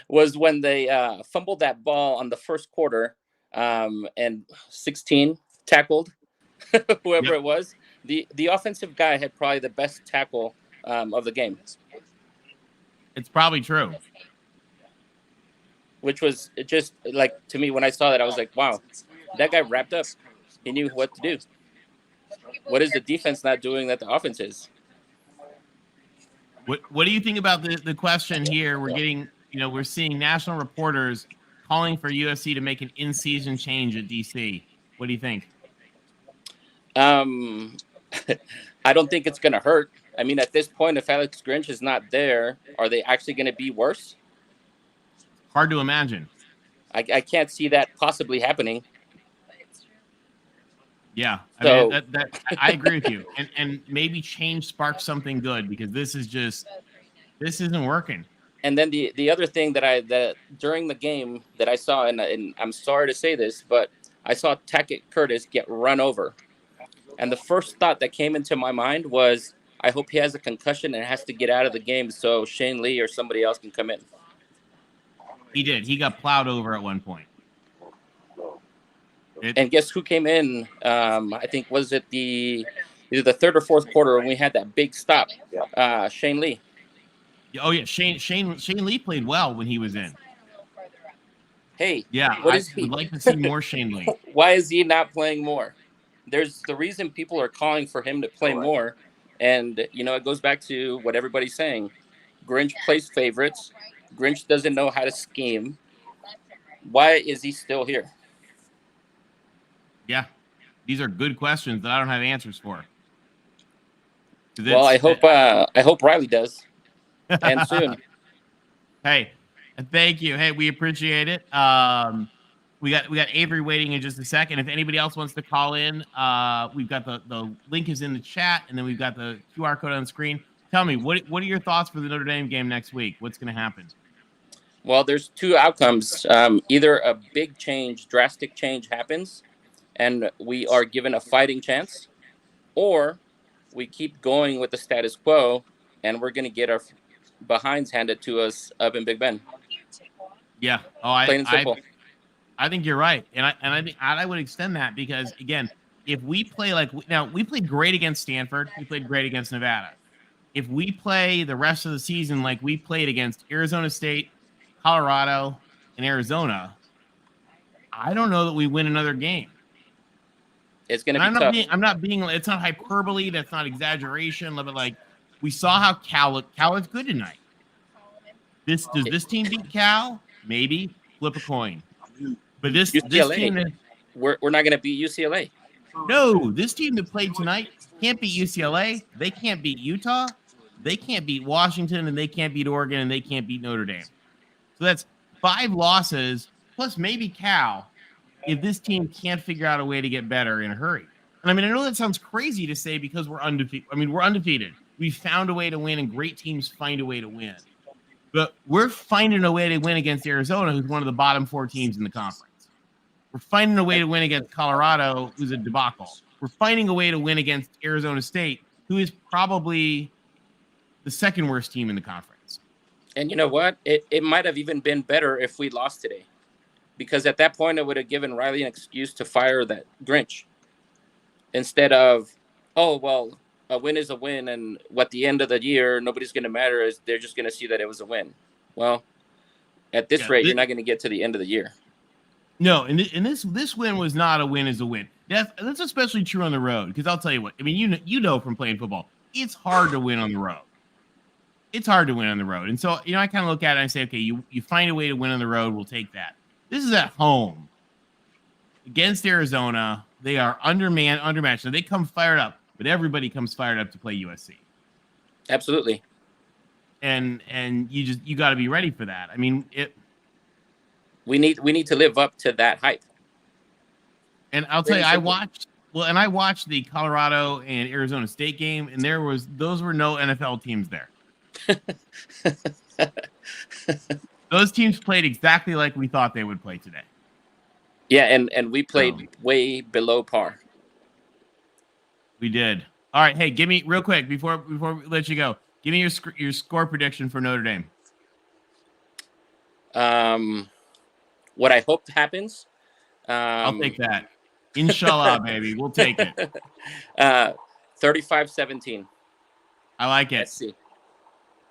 was when they fumbled that ball on the first quarter, and 16 tackled whoever Yep. it was. The offensive guy had probably the best tackle of the game, It's probably true. which was just like, to me, when I saw that, I was like, wow, that guy wrapped up. He knew what to do. What is the defense not doing that the offense is? What do you think about the question here? We're getting, we're seeing national reporters calling for USC to make an in-season change at DC. What do you think? I don't think it's going to hurt. I mean, at this point, if Alex Grinch is not there, are they actually going to be worse? Hard to imagine. I can't see that possibly happening. Yeah, So, I agree with you, and maybe change sparks something good, because this isn't working. And then the other thing that during the game that I saw, and I'm sorry to say this, but I saw Tackett Curtis get run over, and the first thought that came into my mind was, I hope he has a concussion and has to get out of the game so Shane Lee or somebody else can come in. He did. He got plowed over at one point. And guess who came in? I think, was it either the third or fourth quarter when we had that big stop? Shane Lee. Oh yeah, Shane Lee played well when he was in. Hey, yeah, what I is he? would like to see more Shane Lee. Why is he not playing more? There's the reason people are calling for him to play more, and it goes back to what everybody's saying. Grinch plays favorites. Grinch doesn't know how to scheme. Why is he still here? Yeah, these are good questions that I don't have answers for. Well, I hope Riley does, and soon. Hey, thank you. Hey, we appreciate it. We got Avery waiting in just a second. If anybody else wants to call in, we've got the link is in the chat, and then we've got the QR code on the screen. Tell me, what are your thoughts for the Notre Dame game next week? What's going to happen? Well, there's two outcomes. Either a big change, drastic change happens, and we are given a fighting chance, or we keep going with the status quo, and we're going to get our behinds handed to us up in Big Ben. Yeah. Plain and simple. I think you're right, and I think I would extend that, because again, if we play we played great against Stanford, we played great against Nevada. If we play the rest of the season like we played against Arizona State, Colorado, and Arizona, I don't know that we win another game. It's going to be tough. I'm not being. It's not hyperbole. That's not exaggeration. But like, we saw how Cal is good tonight. Does this team beat Cal? Maybe. Flip a coin. But this team, we're not going to beat UCLA. No, this team that played tonight can't beat UCLA. They can't beat Utah. They can't beat Washington, and they can't beat Oregon, and they can't beat Notre Dame. So that's 5 losses plus maybe Cal, if this team can't figure out a way to get better in a hurry. And I mean, I know that sounds crazy to say because we're undefeated. I mean, we're undefeated. We found a way to win, and great teams find a way to win. But we're finding a way to win against Arizona, who's one of the bottom 4 teams in the conference. We're finding a way to win against Colorado, who's a debacle. We're finding a way to win against Arizona State, who is probably the second worst team in the conference. And you know what? It might have even been better if we lost today. Because at that point, it would have given Riley an excuse to fire that Grinch. Instead of, oh, well, a win is a win, and at the end of the year, nobody's going to matter. They're just going to see that it was a win. Well, at this rate, you're not going to get to the end of the year. No, and this win was not a win as a win. That's especially true on the road, because I'll tell you what. I mean, you know from playing football, it's hard to win on the road. It's hard to win on the road. And so, I kind of look at it and I say, okay, you find a way to win on the road, we'll take that. This is at home against Arizona. They are undermatched. So they come fired up, but everybody comes fired up to play USC. Absolutely. And you got to be ready for that. I mean, we need to live up to that hype. And I'll tell you, I watched the Colorado and Arizona State game, and those were no NFL teams there. Those teams played exactly like we thought they would play today. Yeah, and we played way below par. We did. All right, hey, give me real quick before we let you go. Give me your score prediction for Notre Dame. What I hope happens. I'll take that. Inshallah, baby. We'll take it. 35-17. I like it. Let's see.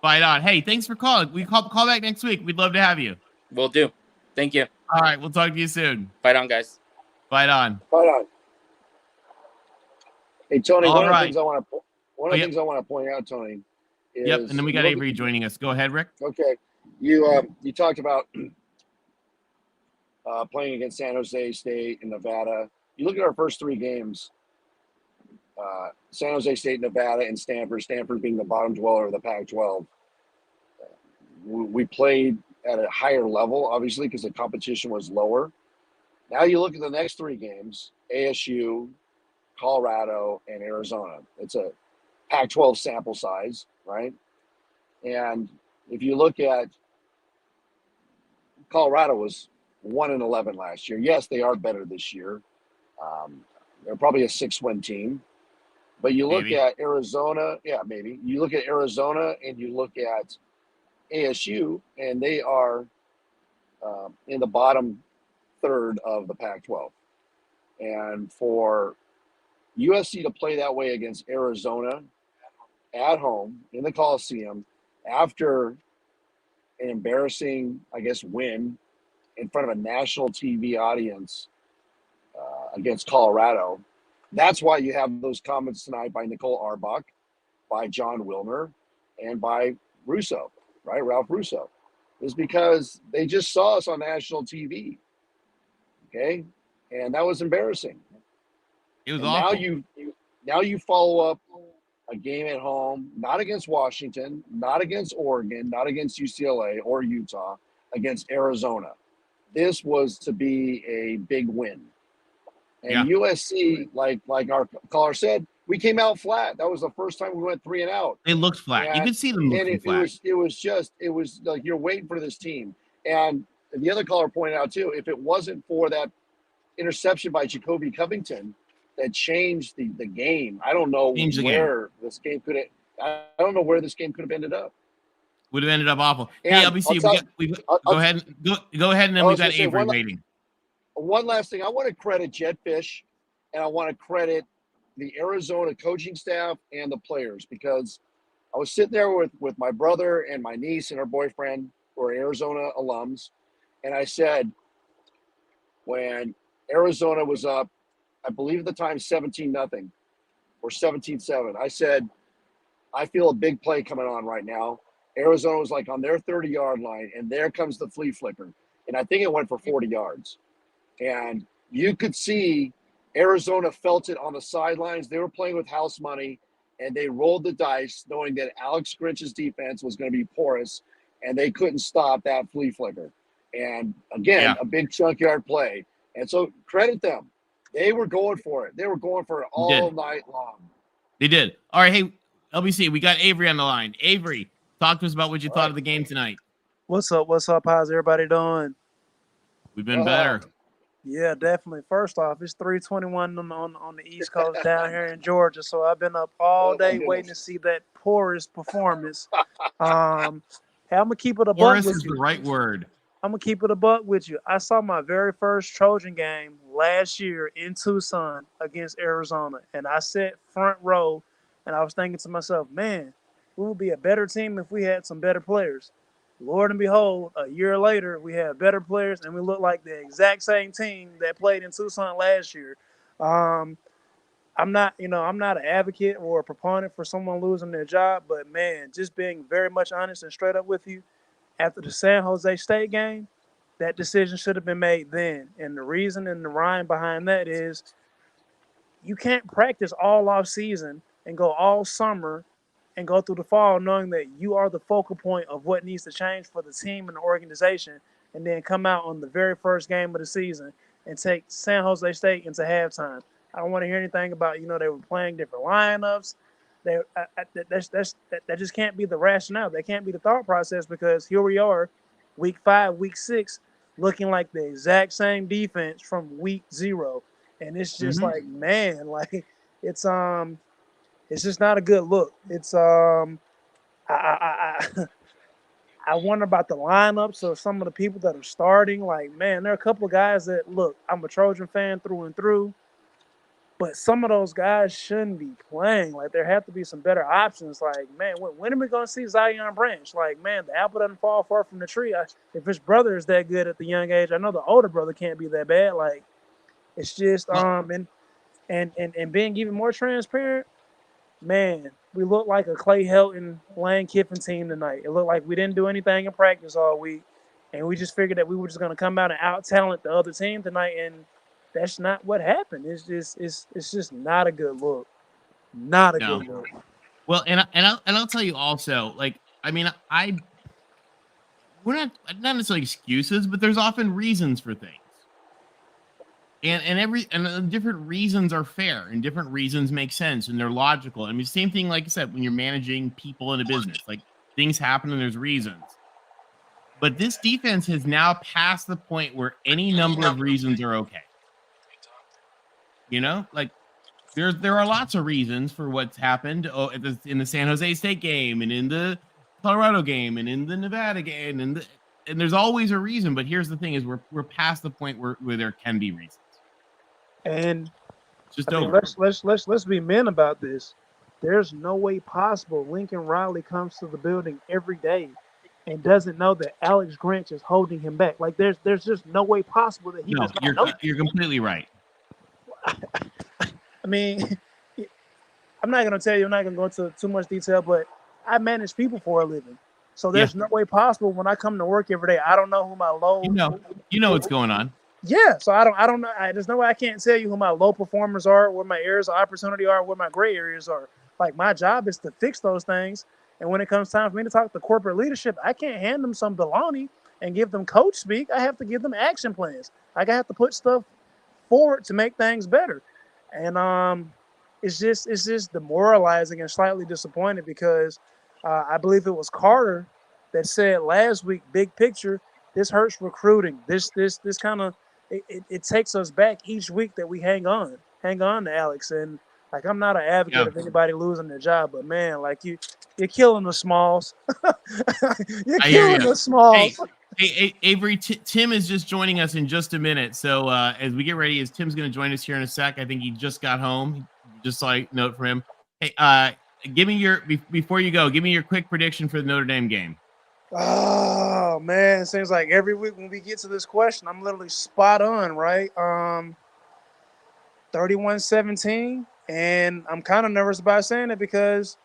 Fight on. Hey, thanks for calling. We call back next week. We'd love to have you. Will do. Thank you. All right. We'll talk to you soon. Fight on, guys. Fight on. Fight on. Hey, Tony, All one of the right. things I want to point out, Tony, is Yep. And then we got Avery joining us. Go ahead, Rick. Okay. You talked about playing against San Jose State and Nevada. You look at our first three games, San Jose State, Nevada, and Stanford being the bottom dweller of the Pac-12. We played at a higher level, obviously, because the competition was lower. Now you look at the next three games, ASU, Colorado, and Arizona. It's a Pac-12 sample size, right? And if you look at Colorado was 1-11 last year. Yes, they are better this year. They're probably a 6-win team. But you look at Arizona, maybe. You look at Arizona and you look at ASU, and they are in the bottom third of the Pac-12. And for USC to play that way against Arizona at home in the Coliseum after an embarrassing, I guess, win in front of a national TV audience against Colorado. That's why you have those comments tonight by Nicole Arbach, by John Wilner, and by Russo, right? Ralph Russo, is because they just saw us on national TV. Okay. And that was embarrassing. It was and awful. Now you follow up a game at home, not against Washington, not against Oregon, not against UCLA or Utah, against Arizona. This was to be a big win. And USC, like our caller said, we came out flat. That was the first time we went 3-0. They looked flat. You could see them looking flat. It was like you're waiting for this team. And the other caller pointed out too, if it wasn't for that interception by Jacoby Covington that changed the game, I don't know where this game could have ended up. Would have ended up awful. And hey, LBC, go ahead, and then we got Avery waiting. One last thing, I want to credit Jetfish, and I want to credit the Arizona coaching staff and the players, because I was sitting there with my brother and my niece and her boyfriend, who are Arizona alums, and I said, when Arizona was up, I believe at the time 17-0 or 17-7, I said, I feel a big play coming on right now. Arizona was like on their 30-yard line, and there comes the flea flicker. And I think it went for 40 yards. And you could see Arizona felt it on the sidelines. They were playing with house money, and they rolled the dice knowing that Alex Grinch's defense was going to be porous, and they couldn't stop that flea flicker. And again, a big chunk yard play. And so credit them. They were going for it. They were going for it all night long. They did. All right. Hey, LBC, we got Avery on the line. Avery, talk to us about what you thought of the game tonight. What's up? How's everybody doing? We've been better. Yeah, definitely. First off, it's 3:21 on the East Coast down here in Georgia, so I've been up all day waiting to see that porous performance. Hey, I'm gonna keep it a buck with you. Porous is the right word. I'm gonna keep it a buck with you. I saw my very first Trojan game last year in Tucson against Arizona, and I sat front row, and I was thinking to myself, man, we would be a better team if we had some better players. Lord and behold, a year later, we have better players, and we look like the exact same team that played in Tucson last year. I'm not an advocate or a proponent for someone losing their job, but man, just being very much honest and straight up with you, after the San Jose State game, that decision should have been made then. And the reason and the rhyme behind that is you can't practice all off season and go all summer and go through the fall knowing that you are the focal point of what needs to change for the team and the organization, and then come out on the very first game of the season and take San Jose State into halftime. I don't want to hear anything about, they were playing different lineups. That just can't be the rationale. That can't be the thought process, because here we are, week 5, week 6, looking like the exact same defense from week 0. And it's just like, man, like it's just not a good look. It's I I wonder about the lineups of some of the people that are starting. Like, man, there are a couple of guys that, look, I'm a Trojan fan through and through, but some of those guys shouldn't be playing. Like, there have to be some better options. Like, man, when are we going to see Zion Branch? Like, man, the apple doesn't fall far from the tree. If his brother is that good at the young age, I know the older brother can't be that bad. Like, it's just and being even more transparent, man, we look like a Clay Helton, Lane Kiffin team tonight. It looked like we didn't do anything in practice all week, and we just figured that we were just going to come out and out-talent the other team tonight, and that's not what happened. It's just not a good look. Not a good look. Well, and I'll tell you also, like, I mean, we're not necessarily excuses, but there's often reasons for things. And different reasons are fair, and different reasons make sense, and they're logical. I mean, same thing, like I said, when you're managing people in a business, like things happen and there's reasons. But this defense has now passed the point where any number of reasons are okay. You know, like there are lots of reasons for what's happened in the San Jose State game, and in the Colorado game, and in the Nevada game, and there's always a reason. But here's the thing: is we're past the point where there can be reasons. And just I mean, let's be men about this. There's no way possible Lincoln Riley comes to the building every day and doesn't know that Alex Grinch is holding him back. Like there's just no way possible that he does not know. You're completely right. I mean, I'm not gonna tell you. I'm not gonna go into too much detail, but I manage people for a living, so there's no way possible when I come to work every day. I don't know who my low. You know what's going on. Yeah, so I don't know. There's no way I can't tell you who my low performers are, where my areas of opportunity are, where my gray areas are. Like, my job is to fix those things. And when it comes time for me to talk to corporate leadership, I can't hand them some baloney and give them coach speak. I have to give them action plans. I have to put stuff forward to make things better. And it's just demoralizing and slightly disappointed because I believe it was Carter that said last week, big picture, this hurts recruiting. This kind of it takes us back each week that we hang on to Alex. And like, I'm not an advocate of anybody losing their job, but man, like you're killing the smalls. You're killing the smalls. Hey, Avery, Tim is just joining us in just a minute. So as we get ready, as Tim's going to join us here in a sec, I think he just got home. Just saw a note from him. Hey, give me before you go, give me your quick prediction for the Notre Dame game. Oh man, it seems like every week when we get to this question, I'm literally spot on, right? 31-17, and I'm kind of nervous about saying it because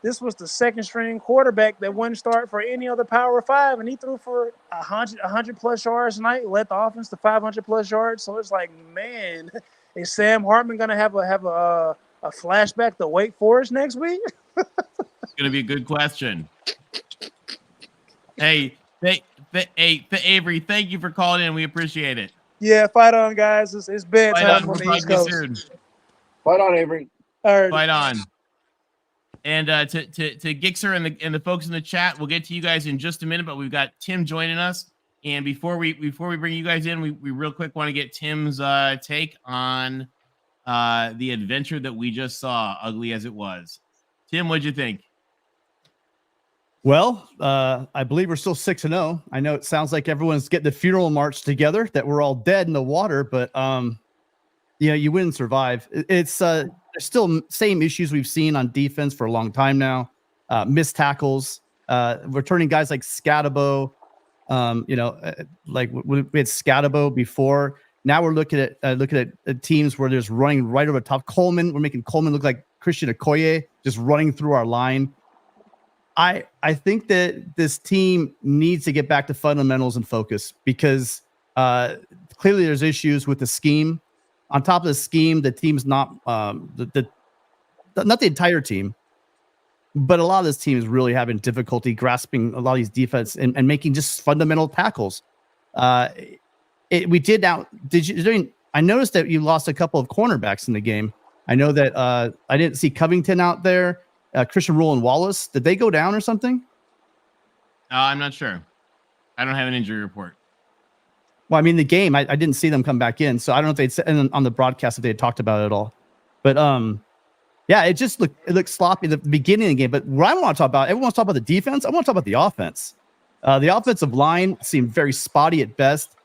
this was the second string quarterback that wouldn't start for any other Power 5, and he threw for 100 plus yards tonight, led the offense to 500 plus yards. So it's like, man, is Sam Hartman gonna have a flashback to Wake Forest next week? It's gonna be a good question. Hey, Avery, thank you for calling in. We appreciate it. Yeah, fight on, guys. It's bedtime on the East Coast. Fight on, Avery. All right. Fight on. And to Gixer and the folks in the chat, we'll get to you guys in just a minute, but we've got Tim joining us. And before we bring you guys in, we real quick want to get Tim's take on the adventure that we just saw, ugly as it was. Tim, what'd you think? Well, I believe we're still 6-0. I know it sounds like everyone's getting the funeral march together, that we're all dead in the water, but you wouldn't survive. It's there's still same issues we've seen on defense for a long time now. Missed tackles, returning guys like Scatabo. Like we had Scatabo before. Now we're looking at teams where there's running right over the top. Coleman, we're making Coleman look like Christian Okoye, just running through our line. I think that this team needs to get back to fundamentals and focus because clearly there's issues with the scheme. On top of the scheme, the team's not not the entire team, but a lot of this team is really having difficulty grasping a lot of these defense and making just fundamental tackles. I noticed that you lost a couple of cornerbacks in the game. I know that I didn't see Covington out there. Christian Rowland Wallace, did they go down or something? I'm not sure. I don't have an injury report. Well, I mean, the game, I didn't see them come back in, so I don't know if they'd said on the broadcast if they had talked about it at all. But yeah, it looked sloppy at the beginning of the game. But what I want to talk about, everyone wants to talk about the defense. I want to talk about the offense. The offensive line seemed very spotty at best.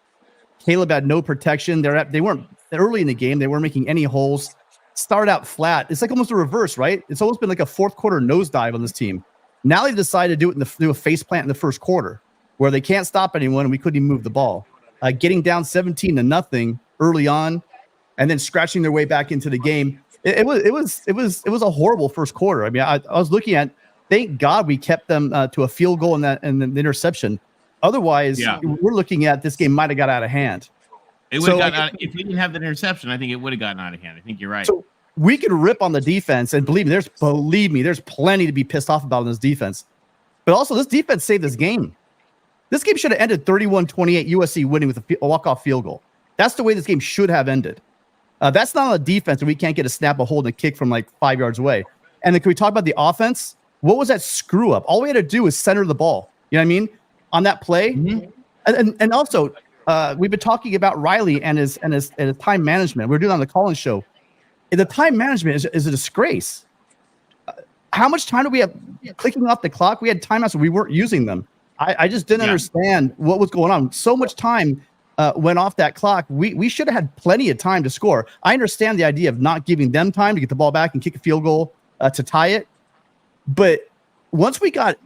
Caleb had no protection. They weren't early in the game. They weren't making any holes. Started out flat. It's like almost a reverse, right? It's almost been like a fourth quarter nosedive on this team. Now they've decided to do a face plant in the first quarter where they can't stop anyone and we couldn't even move the ball. Getting down 17-0 early on and then scratching their way back into the game. It was a horrible first quarter. I mean, I was looking at, thank God we kept them to a field goal and the interception. Otherwise, we're looking at this game might have got out of hand. It would have gotten out, if we didn't have that interception, I think it would have gotten out of hand. I think you're right. So we could rip on the defense, and believe me, there's plenty to be pissed off about in this defense. But also, this defense saved this game. This game should have ended 31-28, USC winning with a walk-off field goal. That's the way this game should have ended. That's not on the defense, and we can't get a snap, a hold, and a kick from like 5 yards away. And then can we talk about the offense? What was that screw up? All we had to do was center the ball. You know what I mean? On that play. Mm-hmm. And also, we've been talking about Riley and his time management. We're doing it on the Collins show. The time management is a disgrace. How much time do we have clicking off the clock? We had timeouts and we weren't using them. I just didn't understand what was going on. So much time went off that clock. We should have had plenty of time to score. I understand the idea of not giving them time to get the ball back and kick a field goal to tie it. But once we got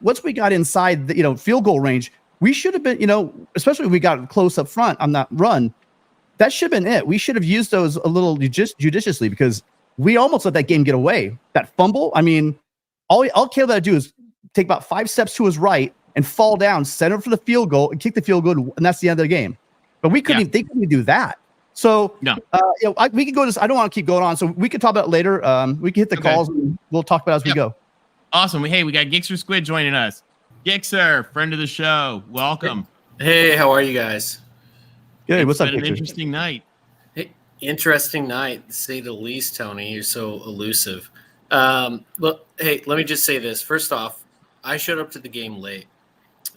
inside the field goal range, we should have been, especially when we got close up front on that run, that should have been it. We should have used those a little judiciously because we almost let that game get away. That fumble, I mean, all Caleb had to do is take about 5 steps to his right and fall down, center for the field goal, and kick the field goal, and that's the end of the game. But we couldn't. They couldn't do that. So we could go this. I don't want to keep going on. So we could talk about it later. We can hit the calls. And we'll talk about it as we go. Awesome. Hey, we got Gixxer Squid joining us. Gixxer, friend of the show. Welcome. Hey, how are you guys? Good. What's up, Gixxer? An Gixxer? interesting night. Hey, interesting night, to say the least, Tony. You're so elusive. Well, hey, let me just say this. First off, I showed up to the game late.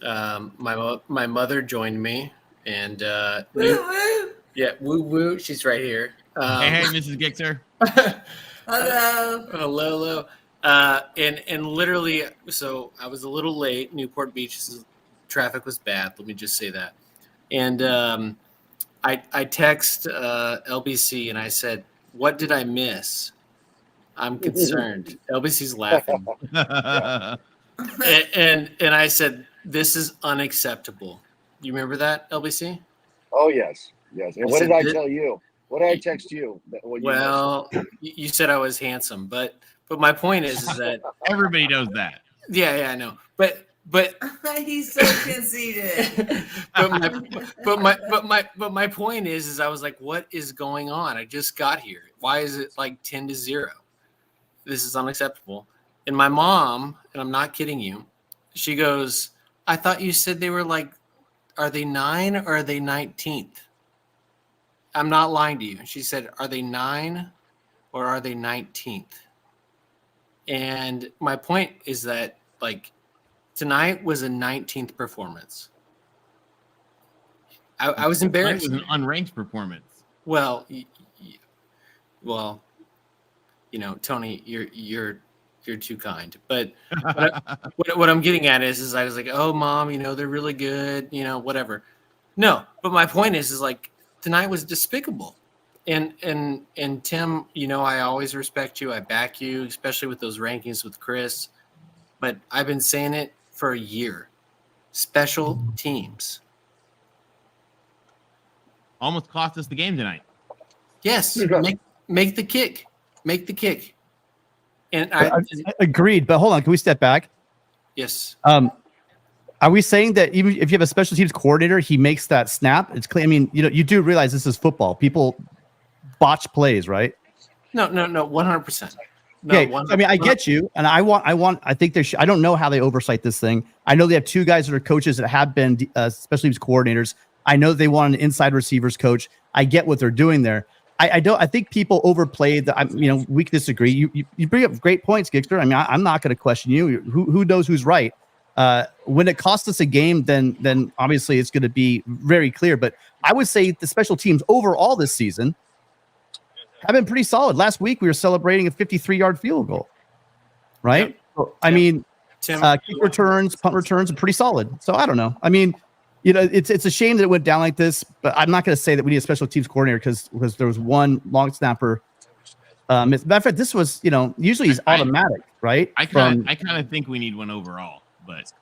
My mother joined me, and woo woo. She's right here. Hey, Mrs. Gixxer. Hello. And literally, so I was a little late. Newport Beach traffic was bad. Let me just say that. And I text LBC and I said, "What did I miss? I'm concerned." LBC's laughing. and I said, "This is unacceptable." You remember that, LBC? Oh yes. And what did I tell you? What did I text you? Well, you said I was handsome, but my point is that everybody knows that. Yeah, I know. But he's so conceited. but my point is I was like, what is going on? I just got here. Why is it like 10-0? This is unacceptable. And my mom, and I'm not kidding you, she goes, "I thought you said they were like, are they 9 or are they 19th?" I'm not lying to you. She said, "Are they 9 or are they 19th?" And my point is that, like, tonight was a 19th performance. I was embarrassed. It was an unranked performance. Well, Tony, you're too kind. But what I'm getting at is I was like, "Oh, Mom, they're really good, whatever." No, but my point is like tonight was despicable. And Tim, I always respect you. I back you, especially with those rankings with Chris. But I've been saying it for a year. Special teams. Almost cost us the game tonight. Yes. Make the kick. Make the kick. And I agreed, but hold on. Can we step back? Yes. Are we saying that even if you have a special teams coordinator, he makes that snap? It's clean. I mean, you do realize this is football. People botch plays, right? No, 100%. Okay, I mean, I get you, and I think they should. I don't know how they oversight this thing. I know they have 2 guys that are coaches that have been special teams coordinators. I know they want an inside receivers coach. I get what they're doing there. I think people overplayed. We can disagree. You bring up great points, Gixxer. I mean, I'm not going to question you. Who knows who's right? When it costs us a game, then obviously it's going to be very clear. But I would say the special teams overall this season have been pretty solid. Last week we were celebrating a 53-yard field goal, right? Yep. I mean, Tim, Kick returns, punt returns are pretty solid. So I don't know. I mean, it's a shame that it went down like this, but I'm not going to say that we need a special teams coordinator because there was one long snapper. Matter of fact, this was, usually he's automatic, right? I kind of think we need one overall, but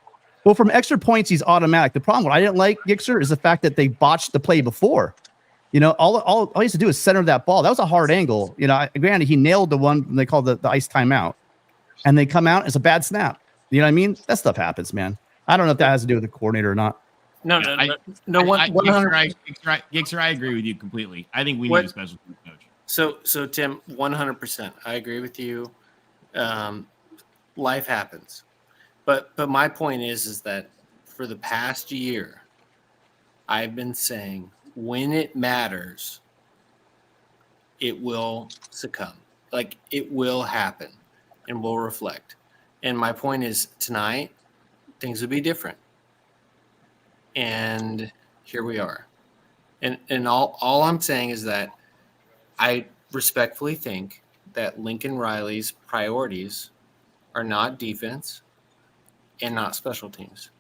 well, from extra points, he's automatic. The problem, what I didn't like, Gixer, is the fact that they botched the play before. All he has to do is center that ball. That was a hard angle. Granted, he nailed the one they called the ice timeout, and they come out. It's a bad snap. You know what I mean? That stuff happens, man. I don't know if that has to do with the coordinator or not. No. Gixer, I agree with you completely. I think we need a special teams coach. So Tim, 100%. I agree with you. Life happens. But my point is that for the past year, I've been saying when it matters, it will succumb. Like it will happen and will reflect. And my point is tonight, things will be different. And here we are. And all I'm saying is that I respectfully think that Lincoln Riley's priorities are not defense and not special teams.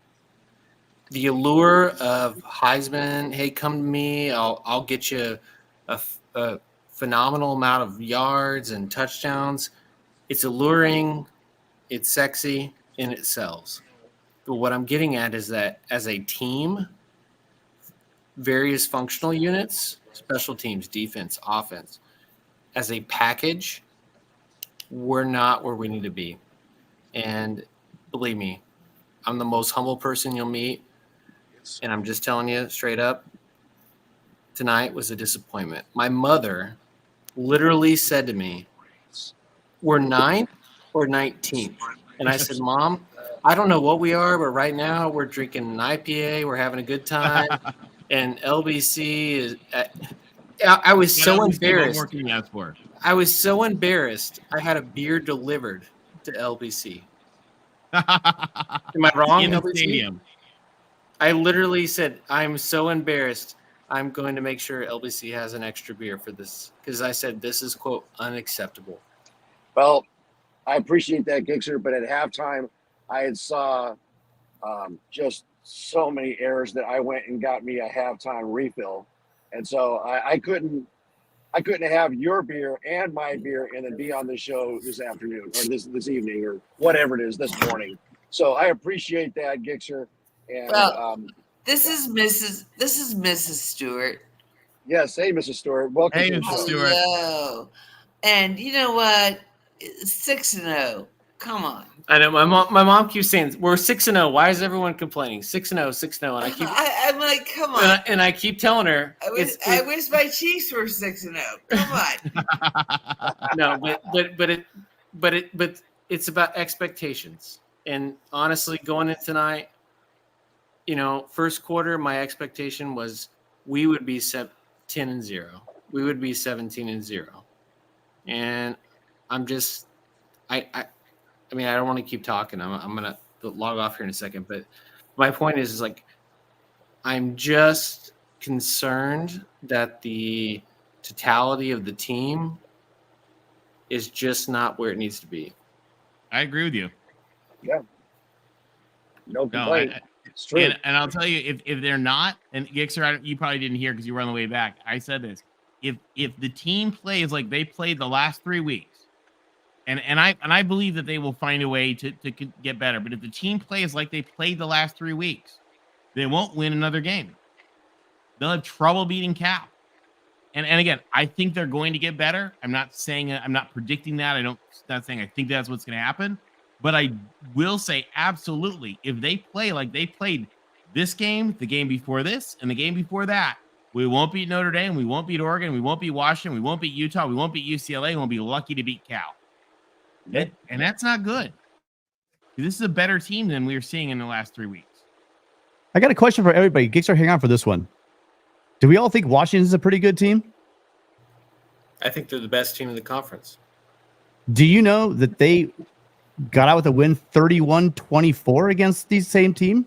The allure of Heisman, hey, come to me, I'll get you a phenomenal amount of yards and touchdowns. It's alluring, it's sexy, and it sells. But what I'm getting at is that as a team, various functional units, special teams, defense, offense, as a package, we're not where we need to be. And believe me, I'm the most humble person you'll meet. And I'm just telling you straight up, tonight was a disappointment. My mother literally said to me, we're 9th or 19th. And I said, Mom, I don't know what we are, but right now we're drinking an IPA. We're having a good time. And LBC is I was so embarrassed. I was so embarrassed. I had a beer delivered to LBC. Am I wrong? In the stadium. I literally said, I'm so embarrassed. I'm going to make sure LBC has an extra beer for this because I said this is, quote, unacceptable. Well, I appreciate that, Gixer, but at halftime, I had saw just so many errors that I went and got me a halftime refill. And so I couldn't have your beer and my beer and then be on the show this afternoon or this evening or whatever it is this morning. So I appreciate that, Gixer. And this is Mrs. Stewart. Yes, hey, Mrs. Stewart. Welcome. Hey, Mrs. Stewart. Hello. And you know what? 6-0. Come on. I know my mom keeps saying we're 6-0. Why is everyone complaining? 6-0, 6-0. And I'm like, come on. And I keep telling her. I wish my Chiefs were 6-0. Come on. No, but it's about expectations. And honestly, going in tonight, first quarter, my expectation was we would be 10-0. We would be 17-0. And I'm just, I don't want to keep talking. I'm going to log off here in a second. But my point is like, I'm just concerned that the totality of the team is just not where it needs to be. I agree with you. Yeah. No complaint. It's true. And I'll tell you, if they're not, and Gixer, you probably didn't hear because you were on the way back. I said this: if the team plays like they played the last 3 weeks, and I believe that they will find a way to get better. But if the team plays like they played the last 3 weeks, they won't win another game. They'll have trouble beating Cal. And again, I think they're going to get better. I'm not saying I'm not predicting that. Not saying I think that's what's going to happen. But I will say absolutely, if they play like they played this game, the game before this, and the game before that, we won't beat Notre Dame, we won't beat Oregon, we won't beat Washington, we won't beat Utah, we won't beat UCLA, and we'll be lucky to beat Cal. And that's not good. This is a better team than we were seeing in the last 3 weeks. I got a question for everybody. Gixer, hang on for this one. Do we all think Washington's a pretty good team? I think they're the best team in the conference. Do you know that they got out with a win 31-24 against the same team?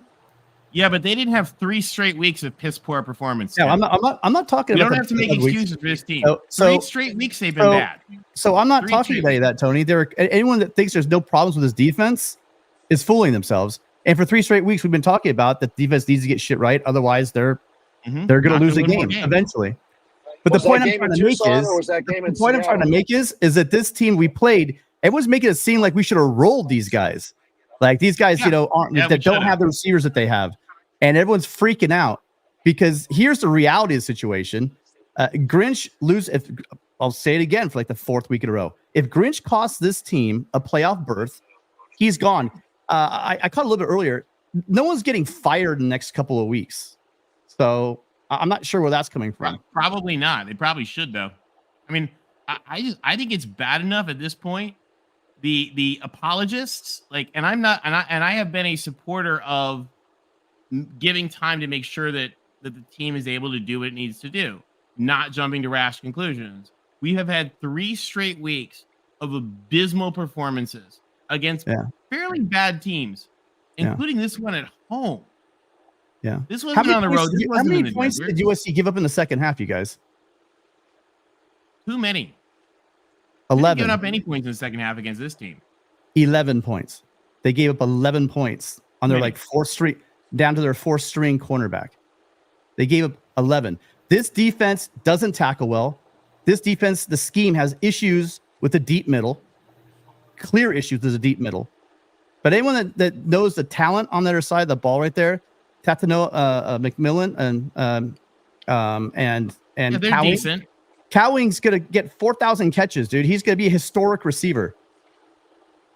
Yeah, but they didn't have 3 straight weeks of piss poor performance. No, I'm not talking. You about don't have to make excuses for this team. So 3 straight weeks they've been bad. So I'm not talking about that, Tony. Anyone that thinks there's no problems with his defense, is fooling themselves. And for 3 straight weeks, we've been talking about that defense needs to get shit right. Otherwise, they're going to lose a game eventually. But the point I'm trying to make is, the point I'm trying to make is that this team we played, everyone's making it seem like we should have rolled these guys. Like these guys, you know, that don't have the receivers that they have. And everyone's freaking out because here's the reality of the situation. Grinch I'll say it again for like the 4th week in a row. If Grinch costs this team a playoff berth, he's gone. I caught a little bit earlier. No one's getting fired in the next couple of weeks. So I'm not sure where that's coming from. Probably not. They probably should though. I mean, I think it's bad enough at this point. The apologists, like, and I have been a supporter of giving time to make sure that the team is able to do what it needs to do, not jumping to rash conclusions. We have had 3 straight weeks of abysmal performances against fairly bad teams, including this one at home. Yeah. This wasn't on the road. How many points did USC give up in the second half, you guys? Too many. 11. Giving up any points in the second half against this team. 11 points. They gave up 11 points on their like 4th string, down to their 4th string cornerback. They gave up 11. This defense doesn't tackle well. This defense, the scheme has issues with the deep middle, clear issues with the deep middle. But anyone that knows the talent on the other side of the ball right there, Tatano McMillan and they're Cowing. decent. Cowing's going to get 4,000 catches, dude. He's going to be a historic receiver.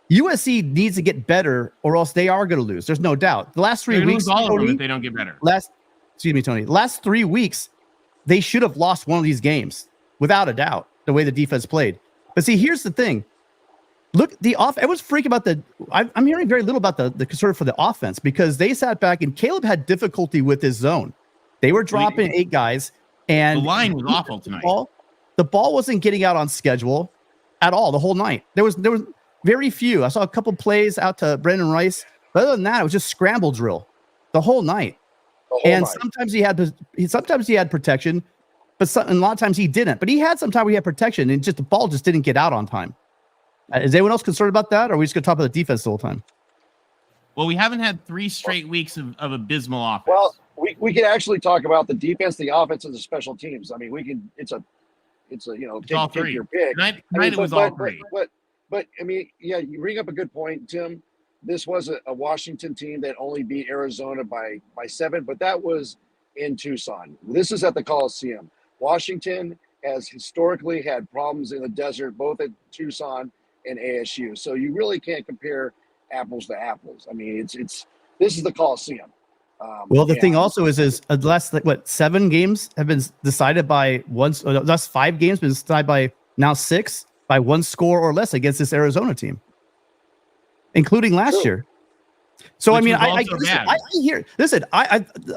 USC needs to get better or else they are going to lose. There's no doubt. The last 3 weeks, all of them if they don't get better. Tony. Last 3 weeks, they should have lost one of these games without a doubt, the way the defense played. But see, here's the thing. Look, everyone's freaking about I'm hearing very little about the concern for the offense because they sat back and Caleb had difficulty with his zone. They were dropping 8 guys and the line was awful tonight. The ball wasn't getting out on schedule at all the whole night. There was very few. I saw a couple plays out to Brandon Rice. But other than that, it was just scramble drill the whole night. Sometimes he had protection, but a lot of times he didn't. But he had some time where he had protection, and the ball just didn't get out on time. Is anyone else concerned about that, or are we just going to talk about the defense the whole time? Well, we haven't had 3 straight weeks of abysmal offense. Well, we can actually talk about the defense, the offense, and the special teams. I mean, we can. It's take your pick. Tonight it was all 3. But I mean, yeah, you bring up a good point, Tim. This was a Washington team that only beat Arizona by 7, but that was in Tucson. This is at the Coliseum. Washington has historically had problems in the desert, both at Tucson and ASU. So you really can't compare apples to apples. I mean, this is the Coliseum. Well, the thing also is the last 7 games have been decided by once. Last 5 games been decided by now 6 by 1 score or less against this Arizona team, including last year. So I mean, I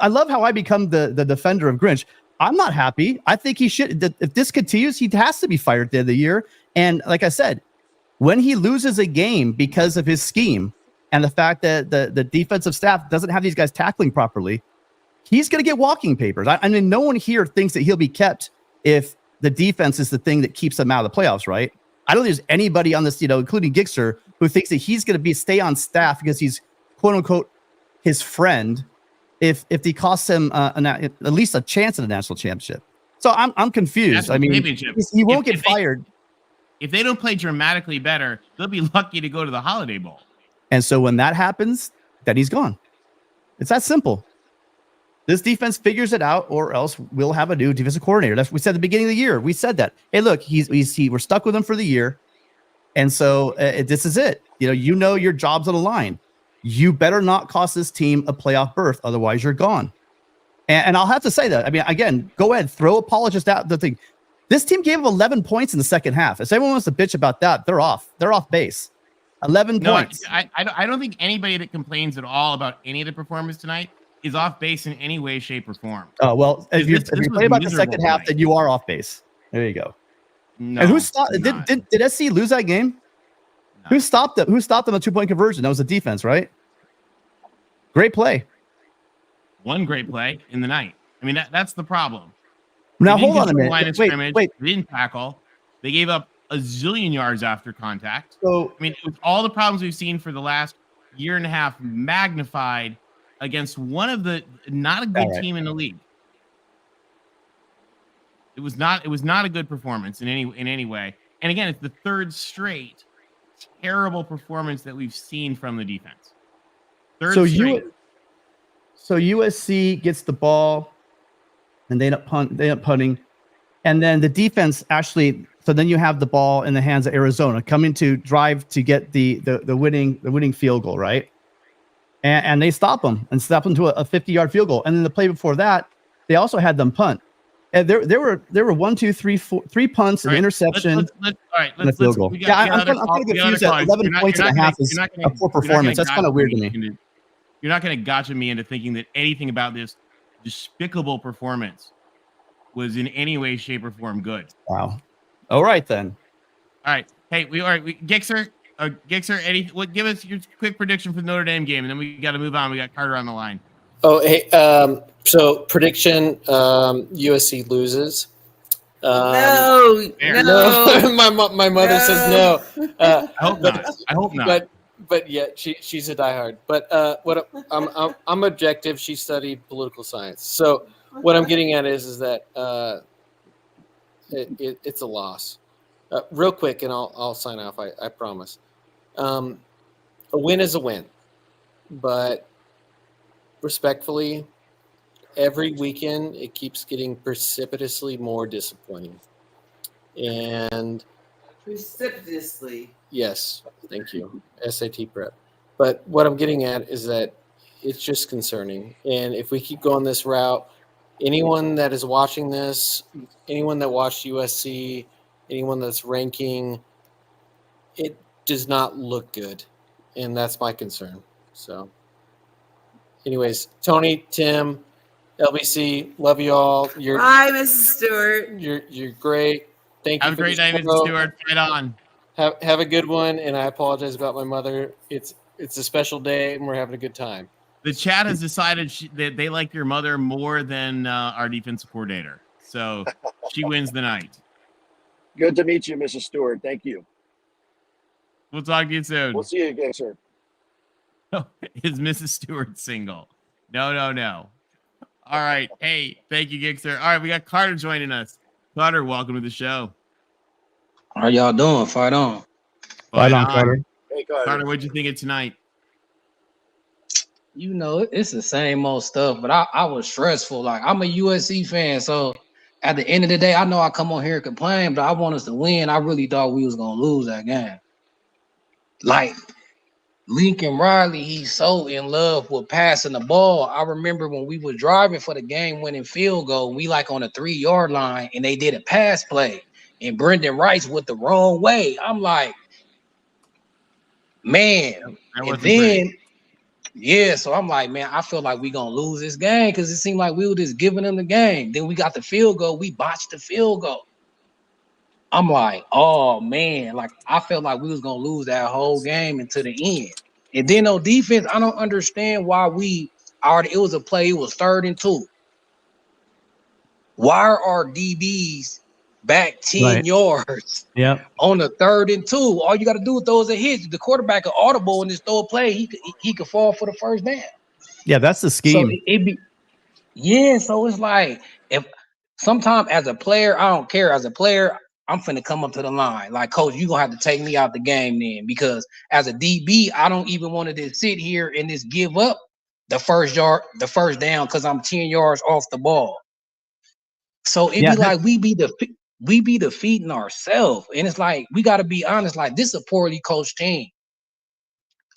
love how I become the defender of Grinch. I'm not happy. I think he should. If this continues, he has to be fired at the end of the year. And like I said, when he loses a game because of his scheme and the fact that the defensive staff doesn't have these guys tackling properly, he's going to get walking papers. I mean, no one here thinks that he'll be kept if the defense is the thing that keeps them out of the playoffs, right? I don't think there's anybody on this, including Gixer, who thinks that he's going to stay on staff because he's quote unquote his friend. If he costs him at least a chance at a national championship. So I'm confused. I mean, he won't get fired. If they don't play dramatically better, they'll be lucky to go to the Holiday Bowl. And so when that happens, then he's gone. It's that simple. This defense figures it out, or else we'll have a new defensive coordinator. That's what we said at the beginning of the year. We said that. Hey, look, we're stuck with him for the year, and so this is it. Your job's on the line. You better not cost this team a playoff berth, otherwise you're gone. And I'll have to say that. I mean, again, go ahead, throw apologists out the thing. This team gave up 11 points in the second half. If anyone wants to bitch about that, they're off. They're off base. 11 points. I don't think anybody that complains at all about any of the performance tonight is off base in any way, shape, or form. Oh, well, if you play about the second half, then you are off base. There you go. No, and who stopped? Did SC lose that game? No. Who stopped them? Who stopped them a 2-point conversion? That was the defense, right? Great play. One great play in the night. I mean, that's the problem. Now hold on a minute. Wait. They didn't tackle. They gave up a zillion yards after contact. So I mean, with all the problems we've seen for the last year and a half magnified against one of the not a good team in the league. It was not a good performance in any way. And again, it's the third straight terrible performance that we've seen from the defense. Third straight. So USC gets the ball and they end up punting. And then the defense actually, so then you have the ball in the hands of Arizona coming to drive to get the winning field goal, right? And they stop them to a 50-yard field goal. And then the play before that, they also had them punt. And there were 3 punts, an interception, and a field goal. I'm going to get confused at 11 points and a half is a poor performance. That's kind of weird to me. You're not going to gotcha me into thinking that anything about this despicable performance was in any way, shape, or form good. Wow. All right, then. All right. Hey, Gixxer, give us your quick prediction for the Notre Dame game, and then we got to move on. We got Carter on the line. Oh, hey, so prediction, USC loses. No. My mother says no. I hope not. But yeah, she's a diehard. But I'm objective. She studied political science. So what I'm getting at is that it's a loss. Real quick, and I'll sign off. I promise. A win is a win, but respectfully, every weekend it keeps getting precipitously more disappointing. And Precipitously. yes, thank you. SAT prep. But what I'm getting at is that it's just concerning. And if we keep going this route, anyone that is watching this, anyone that watched USC, anyone that's ranking, it does not look good. And that's my concern. So anyways, Tony, Tim, LBC, love you all. Bye, Mrs. Stewart. You're great. Thank you. Have a great night, Mrs. Stewart. Fight on. Have a good one, and I apologize about my mother. It's a special day, and we're having a good time. The chat has decided that they like your mother more than our defensive coordinator, so she wins the night. Good to meet you, Mrs. Stewart. Thank you. We'll talk to you soon. We'll see you again, sir. Is Mrs. Stewart single? No. All right. Hey, thank you, Gixxer. All right, we got Carter joining us. Carter, welcome to the show. How y'all doing? Fight on. Fight on, Carter. Hey, Carter. Carter, what'd you think of tonight? You know, it's the same old stuff, but I was stressful. Like, I'm a USC fan, so at the end of the day, I know I come on here and complain, but I want us to win. I really thought we was going to lose that game. Like, Lincoln Riley, he's so in love with passing the ball. I remember when we was driving for the game-winning field goal, we like on the 3-yard line, and they did a pass play, and Brendan Rice went the wrong way. I'm like, man. And then, yeah, so I'm like, man, I feel like we going to lose this game because it seemed like we were just giving them the game. Then we got the field goal. We botched the field goal. I'm like, oh, man, like I felt like we was going to lose that whole game until the end. And then on defense, I don't understand why it was a play, it was 3rd and 2. Why are our DBs back 10 yards on the 3rd and 2? All you got to do is throw a hit. The quarterback could audible and just throw a play. He could fall for the first down. Yeah, that's the scheme. So so it's like if sometimes as a player, I don't care. As a player, I'm finna come up to the line. Like, coach, you're gonna have to take me out the game then, because as a DB, I don't even want to just sit here and just give up the first down because I'm 10 yards off the ball. So it'd be like we be defeating ourselves. And it's like we gotta be honest, like this is a poorly coached team.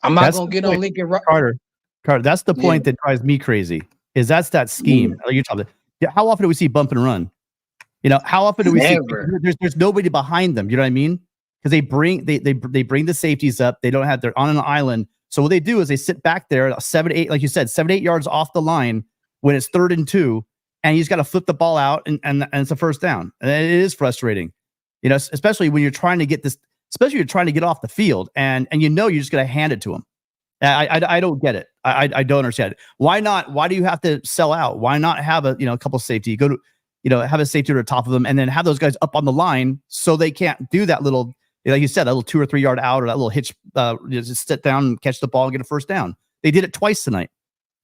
I'm not gonna get on Lincoln Carter, that's the point that drives me crazy. Is that's that scheme. You're talking about. Yeah, how often do we see bump and run? You know, how often do we see there's nobody behind them? You know what I mean? Because they bring the safeties up. They're on an island. So what they do is they sit back there 7 to 8, like you said, 7 to 8 yards off the line when it's 3rd and 2, and you just got to flip the ball out and it's a first down. And it is frustrating, you know, especially when you're trying to get off the field and you know you're just gonna hand it to them. I don't get it. I don't understand it. Why not? Why do you have to sell out? Why not have a couple safety? Go to have a safety to the top of them and then have those guys up on the line so they can't do that little Like you said, that little 2 or 3 yard out or that little hitch, just sit down and catch the ball and get a first down. They did it twice tonight,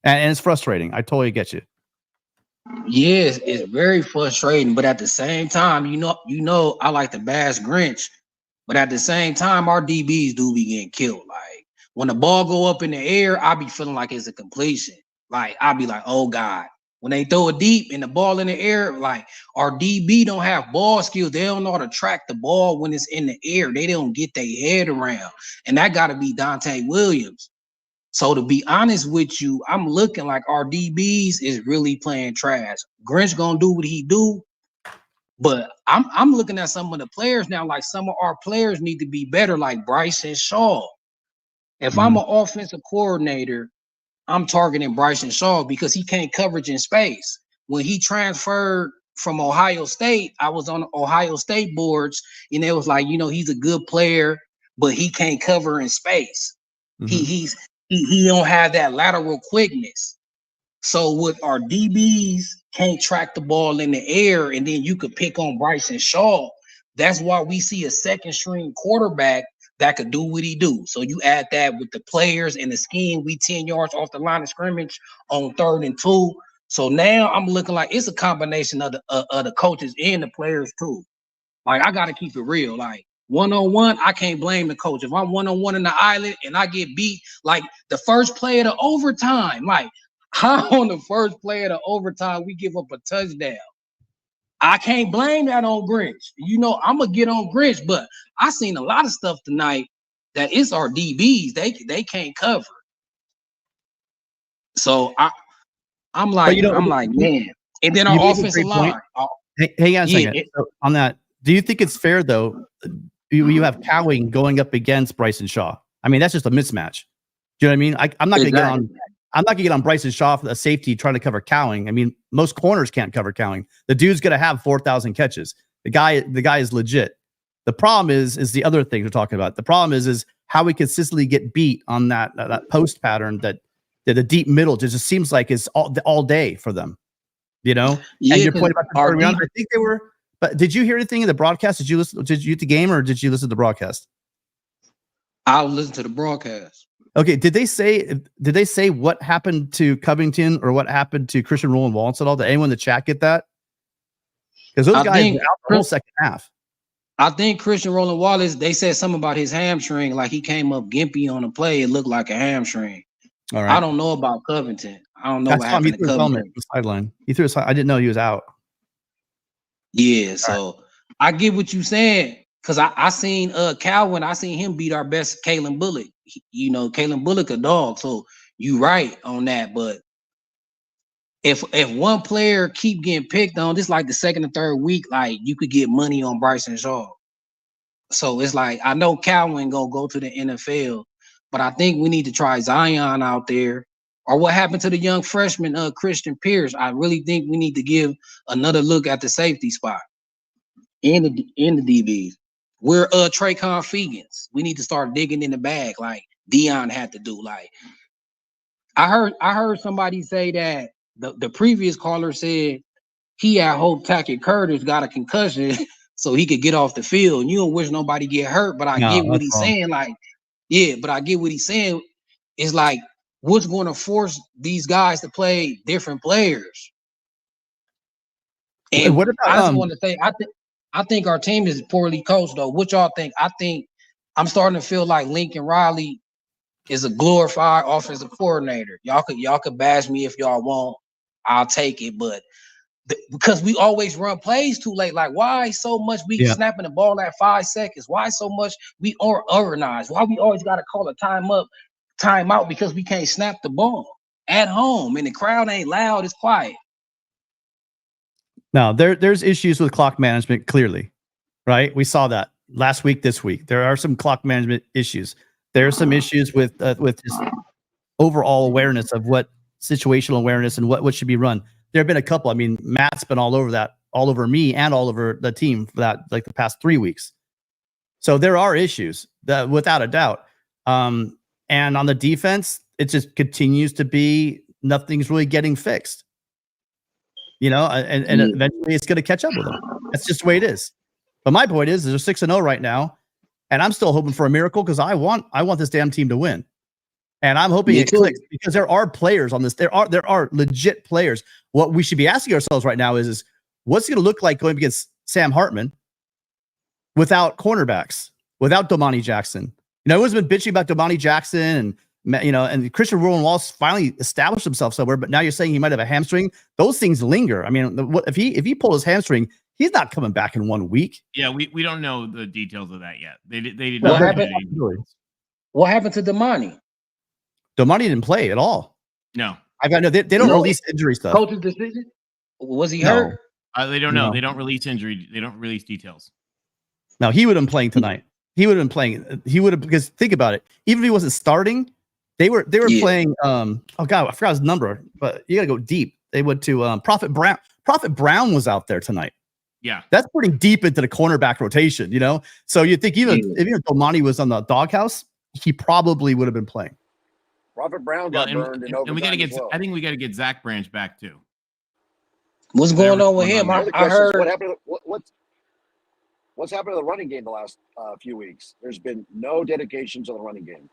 and it's frustrating. I totally get you. Yes, it's very frustrating, but at the same time, you know, I like to bash Grinch, but at the same time, our DBs do be getting killed. Like when the ball go up in the air, I be feeling like it's a completion. Like I'll be like, oh God. When they throw it deep and the ball in the air, like our DB don't have ball skills. They don't know how to track the ball when it's in the air. They don't get their head around. And that got to be Dante Williams. So to be honest with you, I'm looking like our DBs is really playing trash. Grinch gonna do what he do, but I'm looking at some of the players now. Like some of our players need to be better, like Bryson Shaw. If I'm an offensive coordinator, I'm targeting Bryson Shaw because he can't coverage in space. When he transferred from Ohio State, I was on Ohio State boards, and it was like, you know, he's a good player, but he can't cover in space. He don't have that lateral quickness. So with our DBs can't track the ball in the air, and then you could pick on Bryson Shaw. That's why we see a second string quarterback that could do what he do. So you add that with the players and the scheme, we 10 yards off the line of scrimmage on 3rd and 2. So now I'm looking like it's a combination of the coaches and the players too. Like I gotta keep it real. Like one-on-one, I can't blame the coach. If I'm one-on-one in the island and I get beat, like the first play of the overtime, like how on the first play of the overtime we give up a touchdown. I can't blame that on Grinch. You know, I'm gonna get on Grinch, but I seen a lot of stuff tonight that it's our DBs. They can't cover. So I'm like, man. And then our offensive line. Hang on a second. So on that, do you think it's fair though? You have Cowing going up against Bryson Shaw. I mean, that's just a mismatch. Do you know what I mean? I'm not gonna get on. I'm not gonna get on Bryson Shaw for a safety trying to cover Cowing. I mean, most corners can't cover Cowing. The dude's gonna have 4,000 catches. The guy is legit. The problem is the other thing we're talking about. The problem is how we consistently get beat on that post pattern that the deep middle just seems like it's all day for them. You know? Yeah, and your point about the I think they were. But did you hear anything in the broadcast? Did you at the game or did you listen to the broadcast? I'll listen to the broadcast. Okay, did they say what happened to Covington or what happened to Christian Roland Wallace at all? Did anyone in the chat get that? Because those guys were out the whole second half. I think Christian Roland Wallace, they said something about his hamstring, like he came up gimpy on a play. It looked like a hamstring. All right. I don't know about Covington. I don't know what happened to Covington. Sideline. He threw his I didn't know he was out. Yeah, so I get what you're saying. Because I seen Calvin, I seen him beat our best Kalen Bullock. You know, Kalen Bullock a dog. So you right on that. But if one player keep getting picked on, this like the second or third week, like you could get money on Bryson Shaw. So it's like I know Calvin gonna go to the NFL, but I think we need to try Zion out there. Or what happened to the young freshman Christian Pierce? I really think we need to give another look at the safety spot in the DBs. We're Traycon Fegans. We need to start digging in the bag like Dion had to do. Like I heard somebody say that the previous caller said he had hope Tackett Curtis got a concussion so he could get off the field. And you don't wish nobody get hurt, but I get what he's saying. Like, yeah, but I get what he's saying. It's like what's going to force these guys to play different players. And what about, I just want to say, I think our team is poorly coached, though. What y'all think? I think I'm starting to feel like Lincoln Riley is a glorified offensive coordinator. Y'all could bash me if y'all want. I'll take it, but because we always run plays too late. Like, why so much we snapping the ball at 5 seconds? Why so much we are organized? Why we always got to call a timeout because we can't snap the ball at home and the crowd ain't loud, it's quiet. Now, there's issues with clock management, clearly, right? We saw that last week, this week. There are some clock management issues. There are some issues with just overall awareness of what situational awareness and what should be run. There have been a couple. I mean, Matt's been all over that, all over me and all over the team for that, like the past 3 weeks. So there are issues that, without a doubt. And on the defense, it just continues to be nothing's really getting fixed. You know, and eventually it's going to catch up with them. That's just the way it is. But my point is, they're 6-0 right now, And I'm still hoping for a miracle because I want this damn team to win. And I'm hoping it clicks because there are players on this. There are legit players. What we should be asking ourselves right now is what's it going to look like going against Sam Hartman without cornerbacks, without Domani Jackson? Everyone's been bitching about Domani Jackson and Christian Rowan-Wallace finally established himself somewhere, but now you're saying he might have a hamstring. Those things linger. I mean, if he pulled his hamstring, he's not coming back in 1 week. Yeah, we don't know the details of that yet. They did What not. What happened to Domani? Domani didn't play at all. No, I got no. They don't release injury stuff. Coach's decision? Was he hurt? They don't know. No. They don't release injury. They don't release details. No, he would have been playing tonight. He would have been playing. He would have, because think about it. Even if he wasn't starting, they were playing. Oh God, I forgot his number. But you got to go deep. They went to Prophet Brown. Prophet Brown was out there tonight. Yeah, that's pretty deep into the cornerback rotation. So you think if Domani was on the doghouse, he probably would have been playing. Prophet Brown got burned in overtime. And we got to get. Well. I think we got to get Zach Branch back too. What's going on with him? I heard. What happened? What's happened to the running game the last few weeks? There's been no dedication to the running game.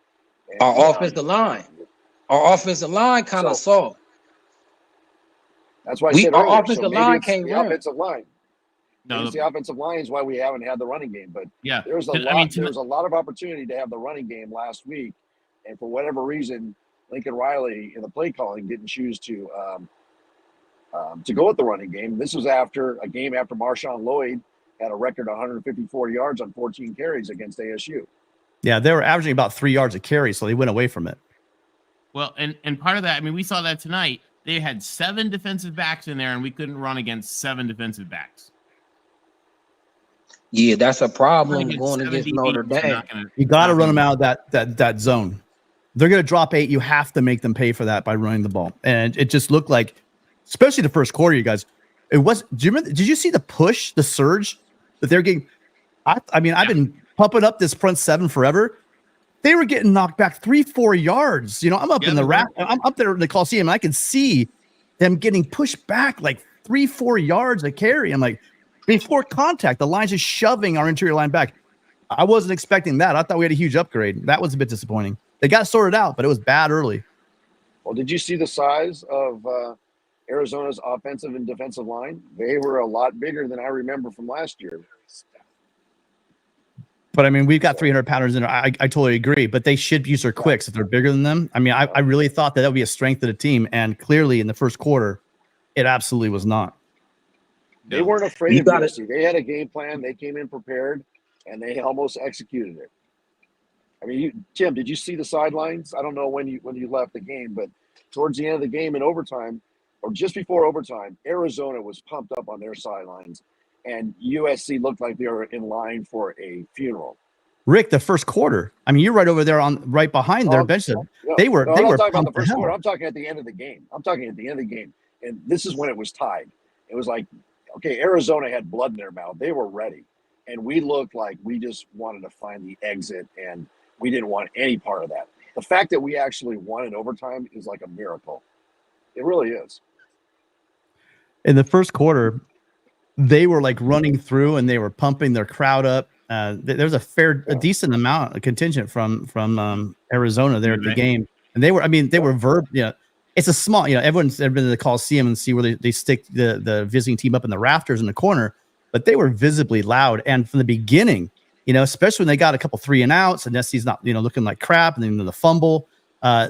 And, our offensive line. Our offensive line kind of soft. That's why I said our offensive line can't run. Offensive line. No, it's the offensive line is why we haven't had the running game. But yeah, there was a lot of opportunity to have the running game last week, and for whatever reason, Lincoln Riley in the play calling didn't choose to go with the running game. This was after a game after Marshawn Lloyd had a record 154 yards on 14 carries against ASU. Yeah, they were averaging about 3 yards a carry, so they went away from it. Well, and part of that, I mean, we saw that tonight. They had 7 defensive backs in there, and we couldn't run against 7 defensive backs. Yeah, that's a problem going against Notre Dame. You got to run them out of that zone. They're going to drop 8. You have to make them pay for that by running the ball. And it just looked like, especially the first quarter, you guys, it was. Do you remember? Did you see the push, the surge that they're getting? I mean, I've been pumping up this front 7 forever. They were getting knocked back 3-4 yards. I'm up in the rack. I'm up there in the Coliseum, and I can see them getting pushed back like 3-4 yards a carry. I'm like, before contact, the line's just shoving our interior line back. I wasn't expecting that. I thought we had a huge upgrade. That was a bit disappointing. They got sorted out, but it was bad early. Well, did you see the size of Arizona's offensive and defensive line? They were a lot bigger than I remember from last year. But I mean, we've got 300-pounders in there. I totally agree. But they should use their quicks if they're bigger than them. I mean, I really thought that would be a strength of the team, and clearly in the first quarter, it absolutely was not. They weren't afraid of USC. They had a game plan. They came in prepared, and they almost executed it. I mean, Tim, did you see the sidelines? I don't know when you left the game, but towards the end of the game in overtime, or just before overtime, Arizona was pumped up on their sidelines, and USC looked like they were in line for a funeral. Rick, the first quarter. I mean, you're right over there right behind their bench. They were. I'm talking about the first quarter. I'm talking at the end of the game. And this is when it was tied. It was like, okay, Arizona had blood in their mouth. They were ready, and we looked like we just wanted to find the exit, and we didn't want any part of that. The fact that we actually won in overtime is like a miracle. It really is. In the first quarter, they were like running through and they were pumping their crowd up. There's a decent amount of contingent from Arizona there at the game. And they were it's a small, everyone's ever been to the Coliseum and see where they stick the visiting team up in the rafters in the corner, but they were visibly loud. And from the beginning, especially when they got a couple 3-and-outs and SC's not, looking like crap, and then the fumble,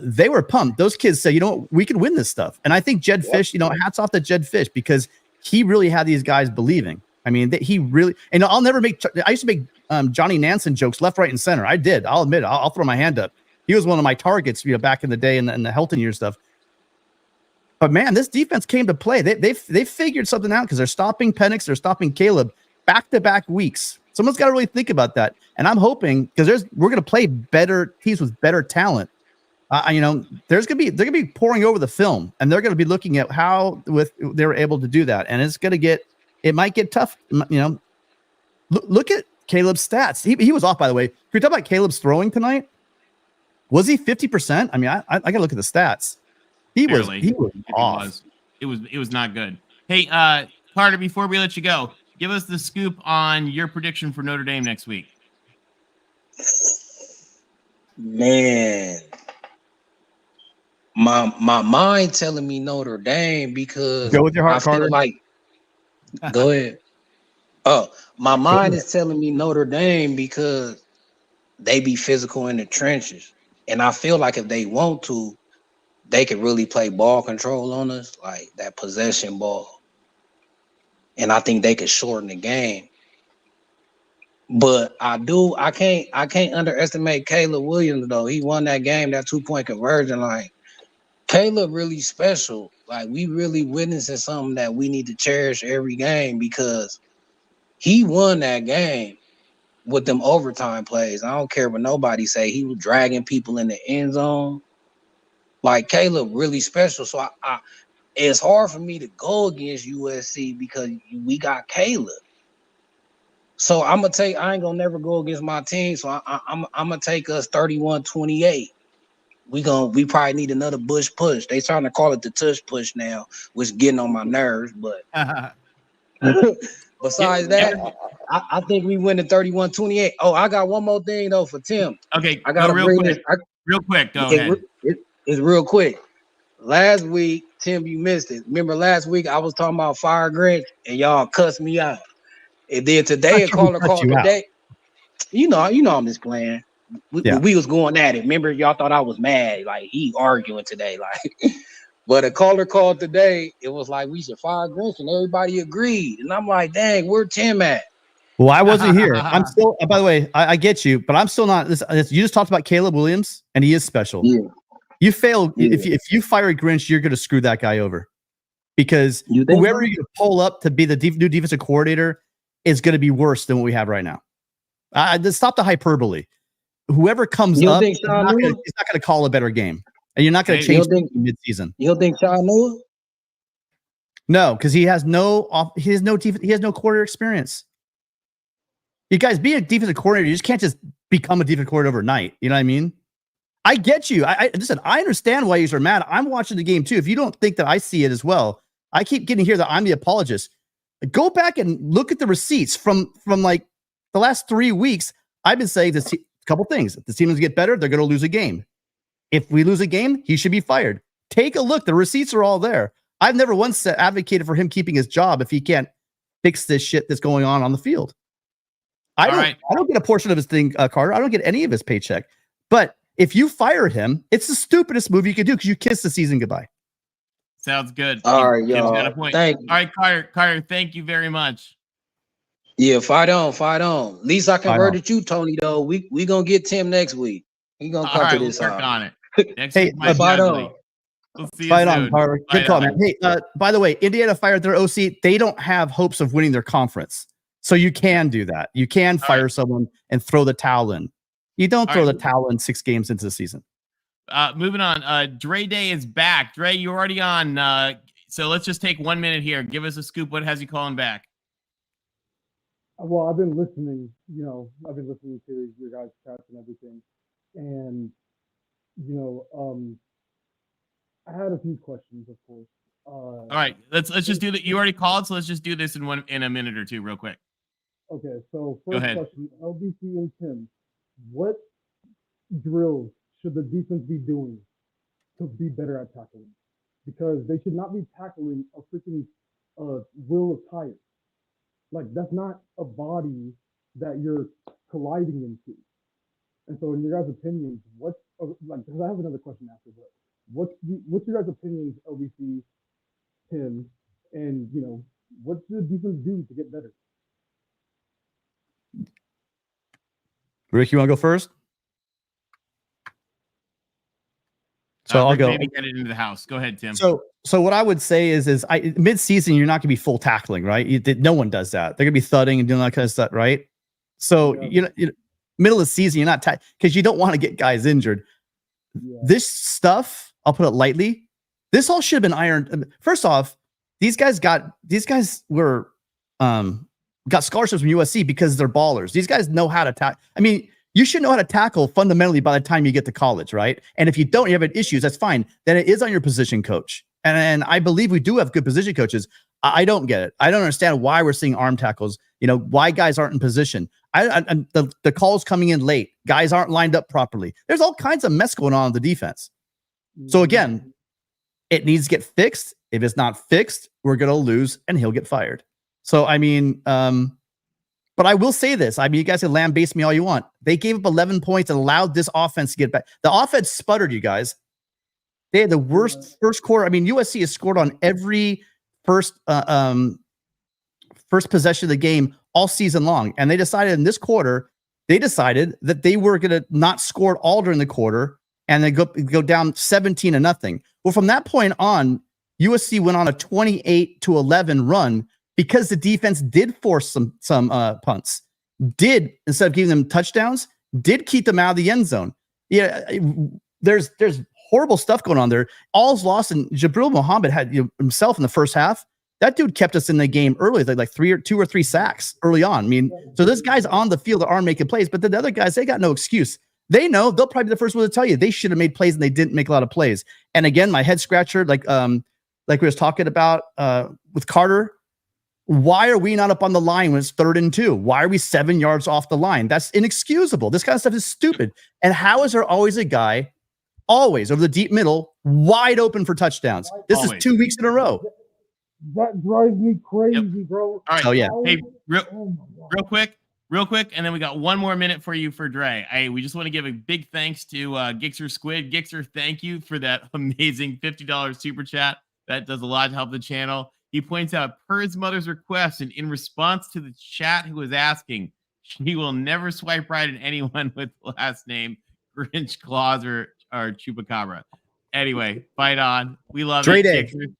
they were pumped. Those kids said, we can win this stuff. And I think Jed Fish, hats off to Jed Fish, because he really had these guys believing. I mean, he really, and I used to make Johnny Nansen jokes left, right, and center. I did. I'll admit it. I'll throw my hand up. He was one of my targets, back in the day in the Helton year stuff. But man, this defense came to play. They figured something out, because they're stopping Penix, they're stopping Caleb back-to-back weeks. Someone's got to really think about that. And I'm hoping, because we're going to play better teams with better talent. They're going to be pouring over the film, and they're going to be looking at how they were able to do that. And it might get tough. Look at Caleb's stats. He was off, by the way. Can we talk about Caleb's throwing tonight? Was he 50%? I mean, I got to look at the stats. He was off. It was not good. Hey, Carter, before we let you go, give us the scoop on your prediction for Notre Dame next week. Man, my mind telling me Notre Dame because Go with your heart, I feel Carter. like. Go ahead. Oh, my mind is telling me Notre Dame because they be physical in the trenches, and I feel like if they want to, they could really play ball control on us, like that possession ball, and I think they could shorten the game. But I can't underestimate Caleb Williams though. He won that game, that 2-point conversion. Like Caleb really special. Like we really witnessing something that we need to cherish every game because he won that game with them overtime plays. I don't care what nobody say. He was dragging people in the end zone. Like Caleb really special. So I it's hard for me to go against USC because we got Caleb. So I ain't gonna never go against my team. So I'm gonna take us 31-28. We probably need another Bush push. They trying to call it the tush push now, which getting on my nerves. But besides that, I think we win the 31-28. Oh, I got one more thing though for Tim. Okay, I gotta bring this. Real quick, go ahead. It's real quick. Last week, Tim, you missed it. Remember last week I was talking about Fire Grinch and y'all cussed me out. And then today a caller called today. You know I'm just playing. We was going at it. Remember, y'all thought I was mad, like he arguing today, like. But a caller called today. It was like we should fire Grinch, and everybody agreed. And I'm like, dang, where Tim at? Well, I wasn't here. I'm still. By the way, I get you, but I'm still not. You just talked about Caleb Williams, and he is special. Yeah. You fail if you fire Grinch, you're going to screw that guy over, because whoever you pull up to be the new defensive coordinator is going to be worse than what we have right now. Stop the hyperbole. Whoever comes up, he's not going to call a better game, and you're not going to change mid-season. You don't think Sean Newell? No, because he has no coordinator experience. You guys, be a defensive coordinator. You just can't just become a defensive coordinator overnight. You know what I mean? I get you. Listen, I understand why you are mad. I'm watching the game too. If you don't think that I see it as well, I keep getting here that I'm the apologist. Go back and look at the receipts from like the last 3 weeks. I've been saying this a couple things. If the team doesn't get better, they're going to lose a game. If we lose a game, he should be fired. Take a look. The receipts are all there. I've never once advocated for him keeping his job if he can't fix this shit that's going on the field. I don't get a portion of his thing, Carter. I don't get any of his paycheck. But if you fire him, it's the stupidest move you could do because you kiss the season goodbye. Sounds good. All right, y'all. Thank you. All right, Carter, thank you very much. Yeah, fight on. At least I converted you, Tony, though. We gonna get Tim next week. He gonna come to this. We'll work on it. Next week might be ugly. We'll see you fight soon. On, Carter. Good call, man. Hey, by the way, Indiana fired their OC. They don't have hopes of winning their conference. So you can do that. You can fire someone and throw the towel in. You don't throw the towel in 6 games into the season. Moving on. Dre Day is back. Dre, you're already on. So let's just take 1 minute here. Give us a scoop. What has you calling back? Well, I've been listening. I've been listening to your guys' chats and everything, and I had a few questions, of course. All right, let's just do that. You already called, so let's just do this in a minute or two, real quick. Okay, so first question, LBC and Tim, what drills should the defense be doing to be better at tackling? Because they should not be tackling a freaking wheel of tires. Like, that's not a body that you're colliding into. And so in your guys' opinions, because I have another question after, but what's your guys' opinions, LBC, Tim, and what should the defense do to get better? Rick, you want to go first? So I'll go. Maybe get it into the house. Go ahead, Tim. So what I would say is mid-season, you're not going to be full tackling, right? No one does that. They're going to be thudding and doing that kind of stuff, right? So middle of the season, you're not because you don't want to get guys injured. Yeah. This stuff, I'll put it lightly, this all should have been ironed. First off, these guys were got scholarships from USC because they're ballers. These guys know how to tackle. I mean, you should know how to tackle fundamentally by the time you get to college, right? And if you don't, you have issues, that's fine. Then it is on your position coach. And I believe we do have good position coaches. I don't get it. I don't understand why we're seeing arm tackles why guys aren't in position. The calls coming in late. Guys aren't lined up properly. There's all kinds of mess going on in the defense. So again, it needs to get fixed. If it's not fixed, we're going to lose and he'll get fired. So, I mean, but I will say this. I mean, you guys can lambaste me all you want. They gave up 11 points and allowed this offense to get back. The offense sputtered, you guys. They had the worst first quarter. I mean, USC has scored on every first possession of the game all season long. And they decided in this quarter, that they were going to not score at all during the quarter and then go down 17-0. Well, from that point on, USC went on a 28-11 run because the defense did force some punts, did, instead of giving them touchdowns, did keep them out of the end zone. Yeah, there's horrible stuff going on there. All's lost, and Jabril Muhammad had himself in the first half. That dude kept us in the game early, like two or three sacks early on. I mean, so this guy's on the field that aren't making plays, but the other guys, they got no excuse. They know they'll probably be the first one to tell you they should have made plays and they didn't make a lot of plays. And again, my head scratcher, like we was talking about with Carter, why are we not up on the line when it's 3rd and 2? Why are we 7 yards off the line? That's inexcusable. This kind of stuff is stupid. And how is there always a guy, always over the deep middle, wide open for touchdowns? This is 2 weeks in a row. That drives me crazy, bro. All right. Oh yeah. Hey, real quick, and then we got one more minute for you for Dre. We just want to give a big thanks to Gixxer Squid. Gixxer, thank you for that amazing $50 super chat. That does a lot to help the channel. He points out, per his mother's request, and in response to the chat who was asking, he will never swipe right at anyone with the last name Grinch, Claus, or Chupacabra. Anyway, fight on. We love Dre it. Day. Gixxer.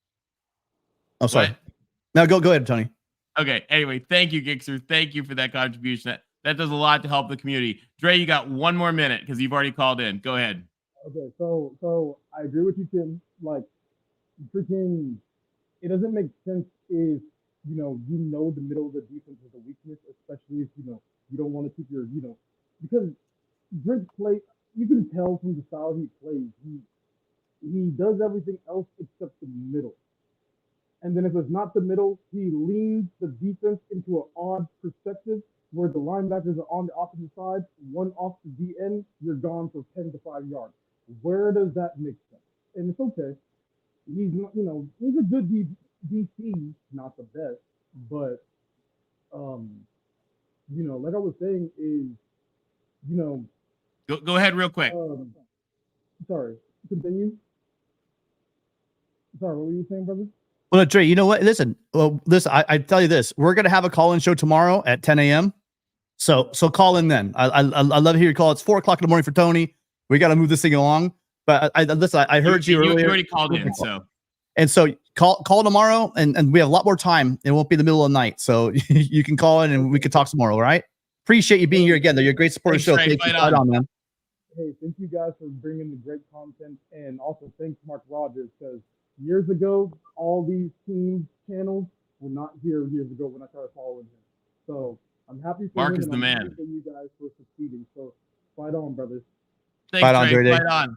Oh, sorry. What? No, go ahead, Tony. Okay. Anyway, thank you, Gixxer. Thank you for that contribution. That does a lot to help the community. Dre, you got one more minute because you've already called in. Go ahead. Okay, so I agree with you, Tim. Like, freaking, it doesn't make sense if the middle of the defense is a weakness, especially if you don't want to keep your because Grinch play. You can tell from the style he plays. He does everything else except the middle. And then if it's not the middle, he leans the defense into an odd perspective where the linebackers are on the opposite side, one off the DN, you're gone for 10 to 5 yards. Where does that make sense? And it's okay. He's not, he's a good DC, not the best, but like I was saying is, Go ahead real quick. Sorry, continue. Sorry, what were you saying, brother? Well, Dre, you know what? Listen, I tell you this. We're going to have a call-in show tomorrow at 10 a.m. So call in then. I love to hear your call. It's 4 o'clock in the morning for Tony. We got to move this thing along. But listen, I heard you earlier. You already called in, so. And so call tomorrow, and we have a lot more time. It won't be the middle of the night. So you can call in, and we can talk tomorrow, all right? Appreciate you being here again, though. You're a great supporter of the show. Thank you. Fight on, man. Hey, thank you guys for bringing the great content, and also thanks Mark Rogers, because years ago, all these team channels were not here years ago when I started following him. So I'm happy for Mark him, is the I'm man. happy for you guys for succeeding. So fight on, brothers. Thanks, Fight on, Dre. Fight on.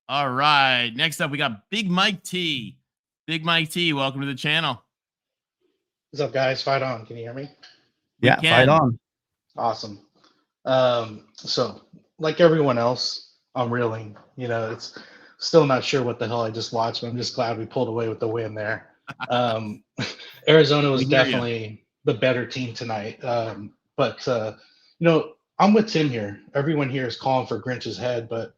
All right. Next up, we got Big Mike T. Big Mike T, welcome to the channel. What's up, guys? Fight on. Can you hear me? Yeah, fight on. Awesome. So like everyone else, I'm reeling. It's still not sure what the hell I just watched, but I'm just glad we pulled away with the win there. Arizona was definitely the better team tonight. But I'm with Tim here. Everyone here is calling for Grinch's head, but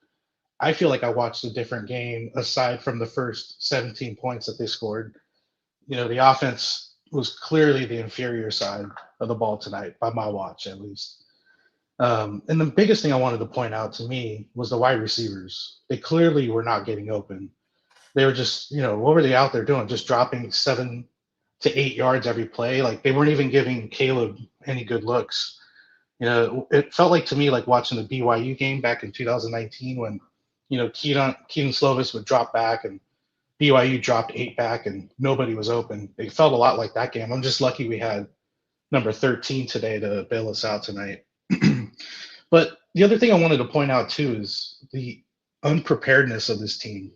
I feel like I watched a different game aside from the first 17 points that they scored. The offense was clearly the inferior side of the ball tonight, by my watch at least. And the biggest thing I wanted to point out to me was the wide receivers. They clearly were not getting open. They were just, what were they out there doing? Just dropping 7 to 8 yards every play. Like, they weren't even giving Caleb any good looks. It felt like to me like watching the BYU game back in 2019 when, Keaton Slovis would drop back and BYU dropped 8 back and nobody was open. It felt a lot like that game. I'm just lucky we had number 13 today to bail us out tonight. But the other thing I wanted to point out too is the unpreparedness of this team.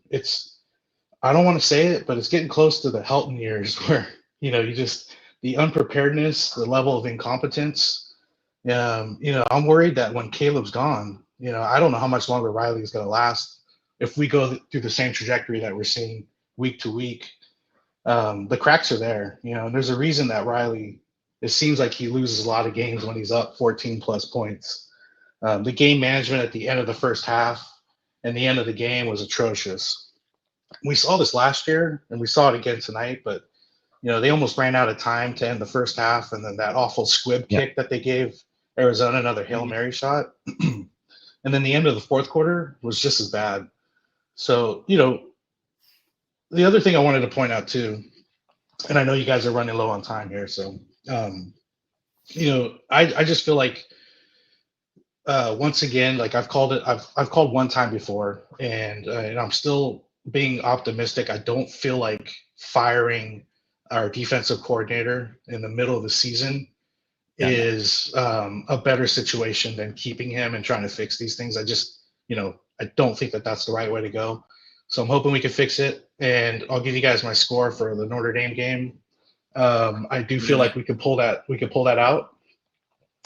I don't want to say it, but it's getting close to the Helton years where, you just the unpreparedness, the level of incompetence. I'm worried that when Caleb's gone, I don't know how much longer Riley is going to last. If we go through the same trajectory that we're seeing week to week, the cracks are there. And there's a reason that Riley, it seems like he loses a lot of games when he's up 14 plus points. The game management at the end of the first half and the end of the game was atrocious. We saw this last year and we saw it again tonight, but they almost ran out of time to end the first half, and then that awful squib kick that they gave Arizona, another Hail Mary shot. And then the end of the fourth quarter was just as bad. So, the other thing I wanted to point out too, and I know you guys are running low on time here, so I just feel like once again, like I've called one time before, and I'm still being optimistic. I don't feel like firing our defensive coordinator in the middle of the season is a better situation than keeping him and trying to fix these things. I just, I don't think that that's the right way to go. So I'm hoping we can fix it, and I'll give you guys my score for the Notre Dame game. I do feel like we could pull that out.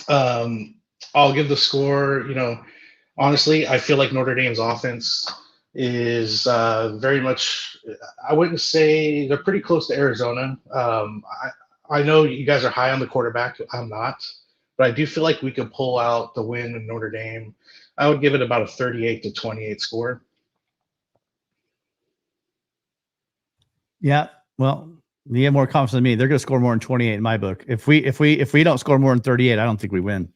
I'll give the score, honestly, I feel like Notre Dame's offense is very much, I wouldn't say they're pretty close to Arizona. I know you guys are high on the quarterback. I'm not, but I do feel like we could pull out the win in Notre Dame. I would give it about a 38-28 score. Yeah, well, you have more confidence than me. They're going to score more than 28 in my book. If we don't score more than 38, I don't think we win.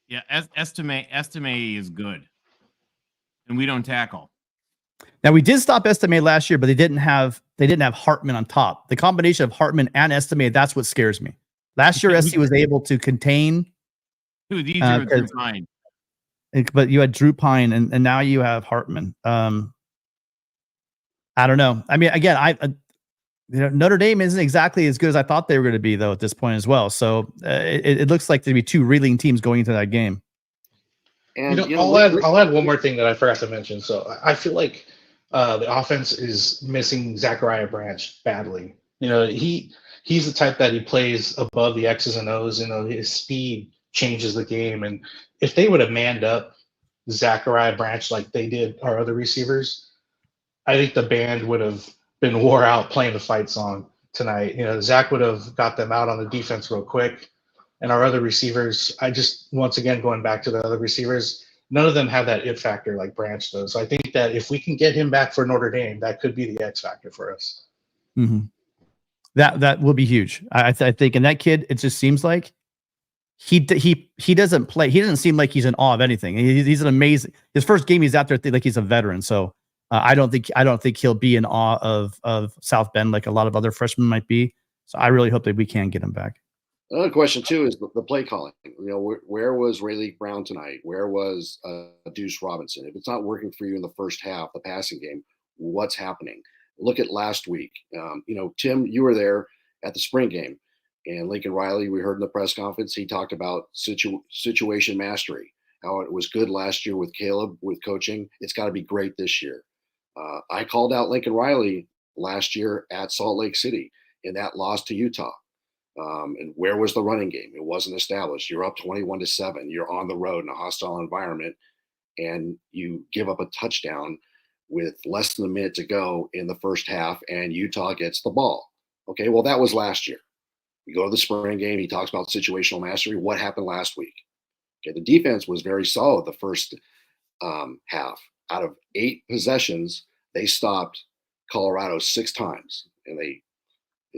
Yeah, Estime is good, and we don't tackle. Now we did stop Estime last year, but they didn't have Hartman on top. The combination of Hartman and Estime, that's what scares me. Last year, SC was able to contain. It was easier with Drew Pine. But you had Drew Pine, and now you have Hartman. I don't know. I mean, again, Notre Dame isn't exactly as good as I thought they were going to be, though, at this point as well. So it looks like there'd be two reeling teams going into that game. And I'll add one more thing that I forgot to mention. So I feel like the offense is missing Zachariah Branch badly. He's the type that he plays above the X's and O's. His speed changes the game. And if they would have manned up Zachariah Branch like they did our other receivers, I think the band would have been wore out playing the fight song tonight. Zach would have got them out on the defense real quick. And our other receivers, once again, going back to the other receivers, none of them have that it factor like Branch does. So I think that if we can get him back for Notre Dame, that could be the X factor for us. Mm-hmm. That will be huge. I think, and that kid, it just seems like he doesn't play. He doesn't seem like he's in awe of anything. He's an amazing. His first game, he's out there like he's a veteran. So I don't think he'll be in awe of South Bend like a lot of other freshmen might be. So I really hope that we can get him back. Another question too is the play calling. Where was Rayleigh Brown tonight? Where was Deuce Robinson? If it's not working for you in the first half, the passing game, what's happening? Look at last week. Tim, you were there at the spring game, and Lincoln Riley, we heard in the press conference, he talked about situation mastery, how it was good last year with Caleb, with coaching. It's got to be great this year. I called out Lincoln Riley last year at Salt Lake City in that loss to Utah. And where was the running game? It wasn't established. You're up 21-7. You're on the road in a hostile environment, and you give up a touchdown with less than a minute to go in the first half, and Utah gets the ball. Okay, well, that was last year. You go to the spring game, he talks about situational mastery. What happened last week? Okay, the defense was very solid the first half. Out of 8 possessions, they stopped Colorado 6 times, and they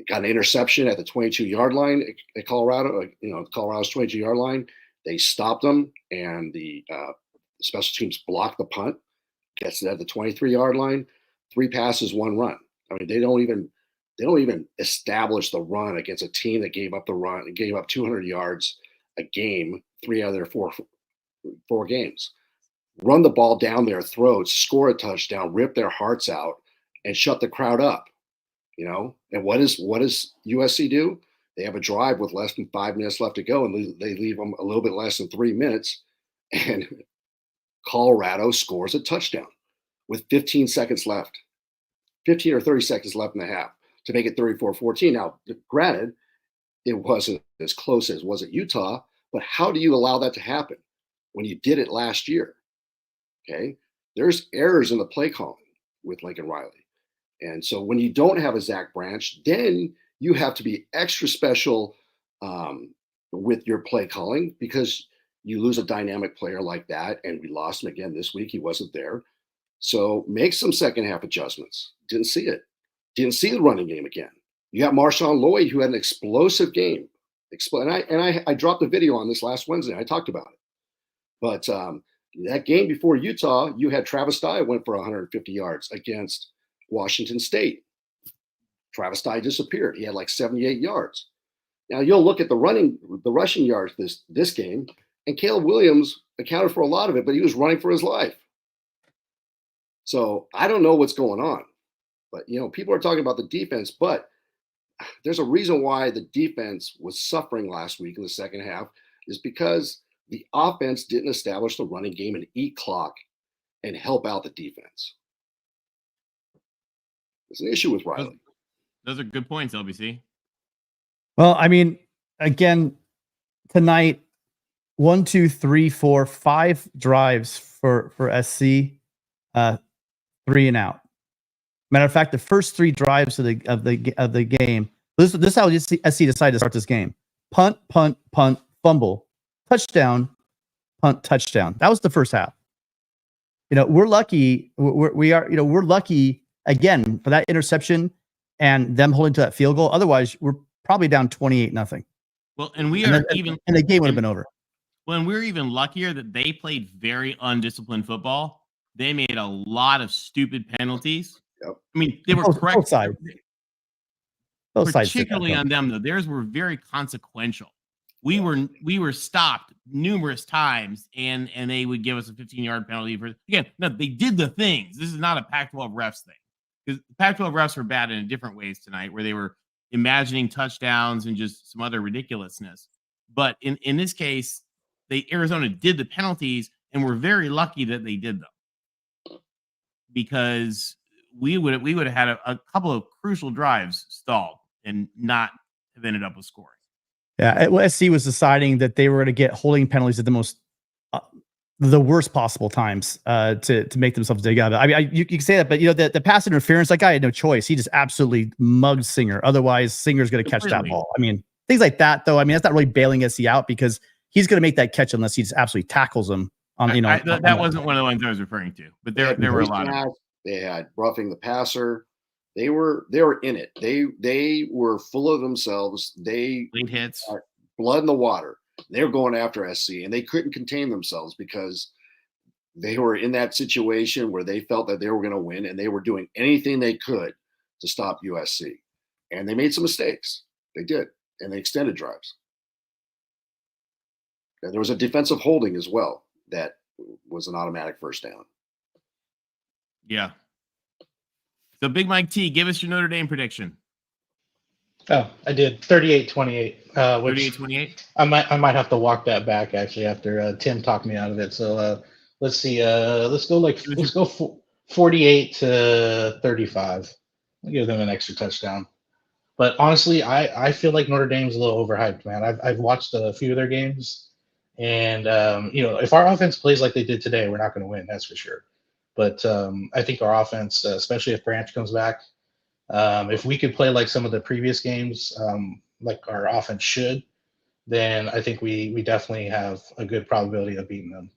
got an interception at the 22-yard line at Colorado. Colorado's 22-yard line. They stopped them, and the special teams blocked the punt. Gets it at the 23-yard line. 3 passes, 1 run. I mean, they don't even establish the run against a team that gave up the run and gave up 200 yards a game 3 out of their 4 games. Run the ball down their throats, score a touchdown, rip their hearts out, and shut the crowd up. And what does USC do? They have a drive with less than 5 minutes left to go, and they leave them a little bit less than 3 minutes, and Colorado scores a touchdown with 15 seconds left, 15 or 30 seconds left in the half. to make it 34-14. Now, granted, it wasn't as close as was it Utah, but how do you allow that to happen when you did it last year? Okay, there's errors in the play calling with Lincoln Riley. And so when you don't have a Zach Branch, then you have to be extra special with your play calling, because you lose a dynamic player like that. And we lost him again this week. He wasn't there. So make some second half adjustments. Didn't see it. Didn't see the running game again. You got Marshawn Lloyd, who had an explosive game. I dropped a video on this last Wednesday. I talked about it. But that game before Utah, you had Travis Dye went for 150 yards against Washington State. Travis Dye disappeared. He had like 78 yards. Now you'll look at the rushing yards this game, and Caleb Williams accounted for a lot of it, but he was running for his life. So I don't know what's going on. But, people are talking about the defense, but there's a reason why the defense was suffering last week in the second half, is because the offense didn't establish the running game and eat clock and help out the defense. It's an issue with Riley. Those are good points, LBC. Well, I mean, again, tonight, 1, 2, 3, 4, 5 drives for SC, 3 and out. Matter of fact, the first 3 drives of the game. This is how SC decided to start this game: punt, punt, punt, fumble, touchdown, punt, touchdown. That was the first half. We're lucky. We're lucky again for that interception and them holding to that field goal. Otherwise, we're probably down 28-0. Well, and the game would have been over. Well, and we're even luckier that they played very undisciplined football. They made a lot of stupid penalties. Yep. I mean, they were correct. Both sides. Particularly on them, though. Theirs were very consequential. We were stopped numerous times, and they would give us a 15-yard penalty for, again, no, they did the things. This is not a Pac-12 refs thing. Because Pac-12 refs were bad in different ways tonight, where they were imagining touchdowns and just some other ridiculousness. But in this case, Arizona did the penalties, and we're very lucky that they did them, because we would have had a couple of crucial drives stalled and not have ended up with scoring. Yeah, SC was deciding that they were going to get holding penalties at the worst possible times to make themselves dig out. I mean, you can say that, but the pass interference, that guy had no choice. He just absolutely mugged Singer. Otherwise, Singer's going to catch that ball. I mean, things like that, though. I mean, that's not really bailing SC out, because he's going to make that catch unless he just absolutely tackles him. That wasn't one of the ones I was referring to, but there were a lot of them. They had roughing the passer. They were in it. They were full of themselves. They late hits, blood in the water. They were going after SC, and they couldn't contain themselves, because they were in that situation where they felt that they were going to win, and they were doing anything they could to stop USC. And they made some mistakes. They did, and they extended drives. And there was a defensive holding as well that was an automatic first down. Yeah. So Big Mike T, give us your Notre Dame prediction. Oh, I did 38-28. 38-28. I might have to walk that back actually after Tim talked me out of it. So let's see. Let's go 48-35. I'll give them an extra touchdown. But honestly, I feel like Notre Dame's a little overhyped, man. I've watched a few of their games, and if our offense plays like they did today, we're not going to win. That's for sure. But I think our offense, especially if Branch comes back, if we could play like some of the previous games, like our offense should, then I think we definitely have a good probability of beating them.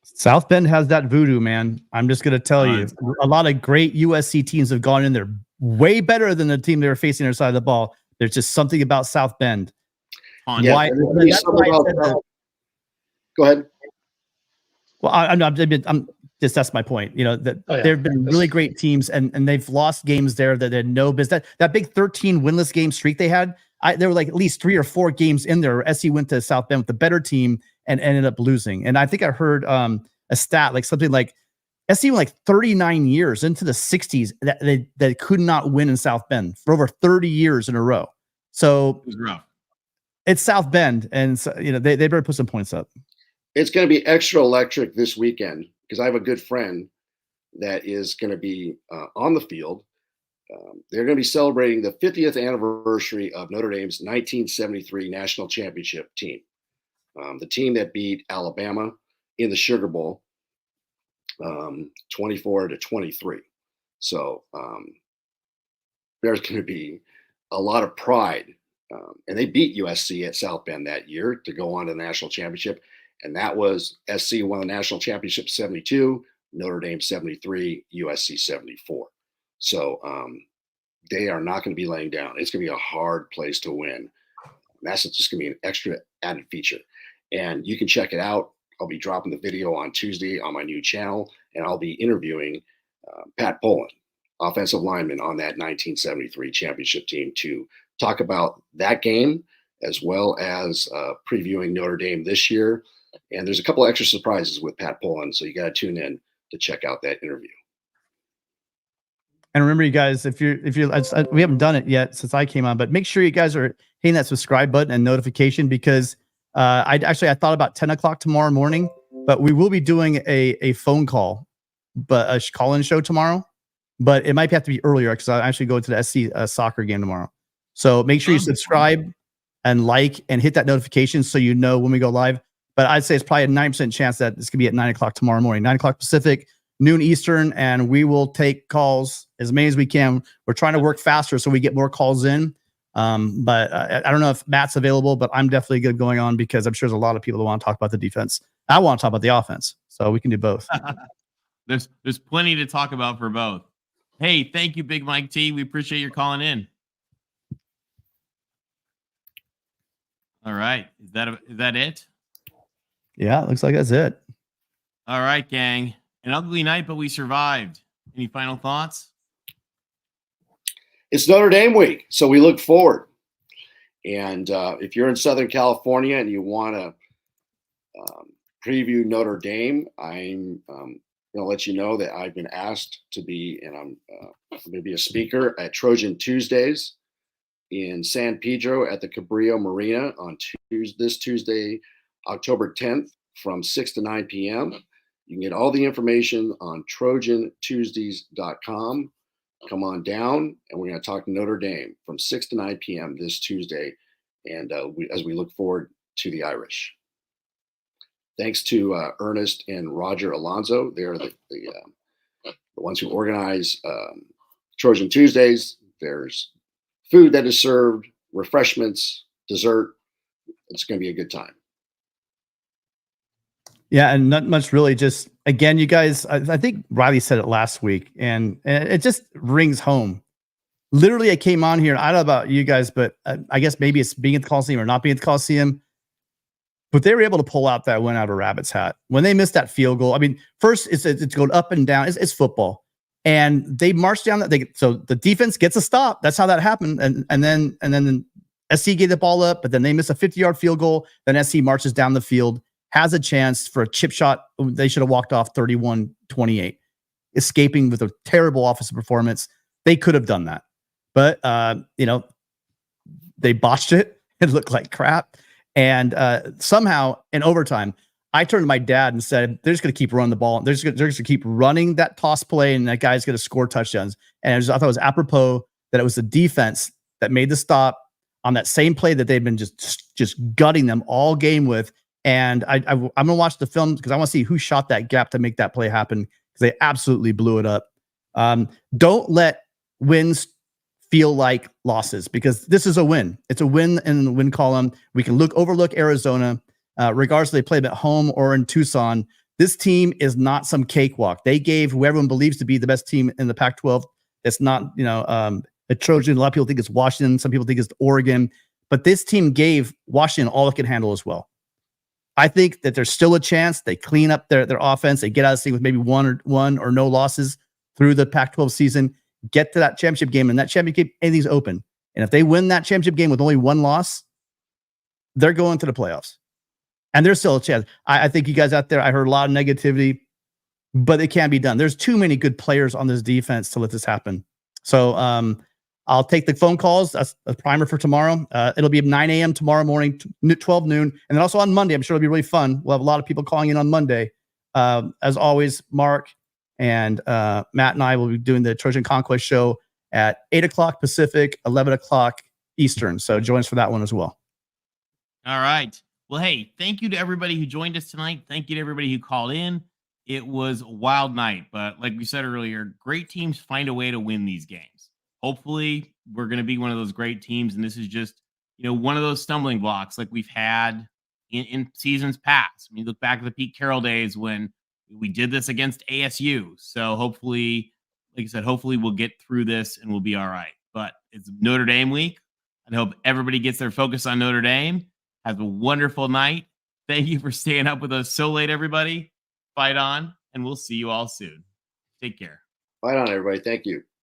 South Bend has that voodoo, man. I'm just going to tell you, a lot of great USC teams have gone in there way better than the team they were facing their side of the ball. There's just something about South Bend. Go ahead. Well, I'm just, that's my point. There have been really great teams, and they've lost games there that they had no business. That big 13 winless game streak they had, there were like at least 3 or 4 games in there where SC went to South Bend with the better team and ended up losing. And I think I heard a stat like something like SC went like 39 years into the 60s that they could not win in South Bend for over 30 years in a row. So it was rough. It's South Bend, and so, they better put some points up. It's going to be extra electric this weekend, because I have a good friend that is going to be on the field they're going to be celebrating the 50th anniversary of Notre Dame's 1973 national championship team, the team that beat Alabama in the Sugar Bowl 24-23. So there's going to be a lot of pride. And they beat USC at South Bend that year to go on to the national championship. And that was SC won the national championship 72, Notre Dame 73, USC 74. So they are not going to be laying down. It's going to be a hard place to win. That's just going to be an extra added feature. And you can check it out. I'll be dropping the video on Tuesday on my new channel, and I'll be interviewing Pat Poland, offensive lineman on that 1973 championship team, to talk about that game as well as previewing Notre Dame this year. And there's a couple of extra surprises with Pat Poland, so you got to tune in to check out that interview. And remember, you guys, if you're, we haven't done it yet since I came on, but make sure you guys are hitting that subscribe button and notification, because I thought about 10 o'clock tomorrow morning, but we will be doing a phone call, but a call-in show tomorrow, but it might have to be earlier because I actually go to the SC soccer game tomorrow. So make sure you subscribe and like and hit that notification so you know when we go live. But I'd say it's probably a 9% chance that it's gonna be at 9 o'clock tomorrow morning, 9 o'clock Pacific, noon Eastern, and we will take calls as many as we can. We're trying to work faster so we get more calls in. But I don't know if Matt's available, but I'm definitely good going on because I'm sure there's a lot of people that want to talk about the defense. I want to talk about the offense, so we can do both. There's plenty to talk about for both. Hey, thank you, Big Mike T. We appreciate your calling in. All right, is that it? Yeah, it looks like that's it. All right, gang. An ugly night, but we survived. Any final thoughts? It's Notre Dame week, so we look forward. And if you're in Southern California and you want to preview Notre Dame, I'm going to let you know that I've been asked to be, and I'm going to be a speaker at Trojan Tuesdays in San Pedro at the Cabrillo Marina on this Tuesday, October 10th from 6 to 9 p.m. You can get all the information on TrojanTuesdays.com. Come on down, and we're going to talk Notre Dame from 6 to 9 p.m. this Tuesday, and as we look forward to the Irish. Thanks to Ernest and Roger Alonso. They're the ones who organize Trojan Tuesdays. There's food that is served, refreshments, dessert. It's going to be a good time. Yeah, and not much really. Just again, you guys, I think Riley said it last week, and it just rings home. Literally, I came on here. I don't know about you guys, but I guess maybe it's being at the Coliseum or not being at the Coliseum. But they were able to pull out that win out of a rabbit's hat when they missed that field goal. I mean, first it's going up and down. It's football, and they marched down that. So the defense gets a stop. That's how that happened, and then SC gave the ball up, but then they miss a 50-yard field goal. Then SC marches down the field, has a chance for a chip shot. They should have walked off 31-28, escaping with a terrible offensive performance. They could have done that, but they botched it. It looked like crap. And somehow in overtime, I turned to my dad and said, they're just going to keep running the ball. They're just going to keep running that toss play, and that guy's going to score touchdowns. And I thought it was apropos that it was the defense that made the stop on that same play that they've been just gutting them all game with. And I'm going to watch the film because I want to see who shot that gap to make that play happen, because they absolutely blew it up. Don't let wins feel like losses, because this is a win. It's a win in the win column. We can overlook Arizona, regardless if they played at home or in Tucson. This team is not some cakewalk. They gave who everyone believes to be the best team in the Pac-12. It's not, a Trojan. A lot of people think it's Washington. Some people think it's Oregon. But this team gave Washington all it can handle as well. I think that there's still a chance they clean up their offense. They get out of the thing with maybe one or no losses through the Pac-12 season. Get to that championship game, and that championship game, anything's open. And if they win that championship game with only one loss, they're going to the playoffs. And there's still a chance. I think you guys out there, I heard a lot of negativity, but it can be done. There's too many good players on this defense to let this happen. So I'll take the phone calls. That's a primer for tomorrow. It'll be 9 a.m. tomorrow morning, 12 noon. And then also on Monday, I'm sure it'll be really fun. We'll have a lot of people calling in on Monday. As always, Mark and Matt and I will be doing the Trojan Conquest show at 8 o'clock Pacific, 11 o'clock Eastern. So join us for that one as well. All right. Well, hey, thank you to everybody who joined us tonight. Thank you to everybody who called in. It was a wild night, but like we said earlier, great teams find a way to win these games. Hopefully, we're going to be one of those great teams, and this is just, one of those stumbling blocks like we've had in seasons past. I mean, look back at the Pete Carroll days when we did this against ASU. So hopefully, like I said, hopefully we'll get through this and we'll be all right. But it's Notre Dame week. I hope everybody gets their focus on Notre Dame. Have a wonderful night. Thank you for staying up with us so late, everybody. Fight on, and we'll see you all soon. Take care. Fight on, everybody. Thank you.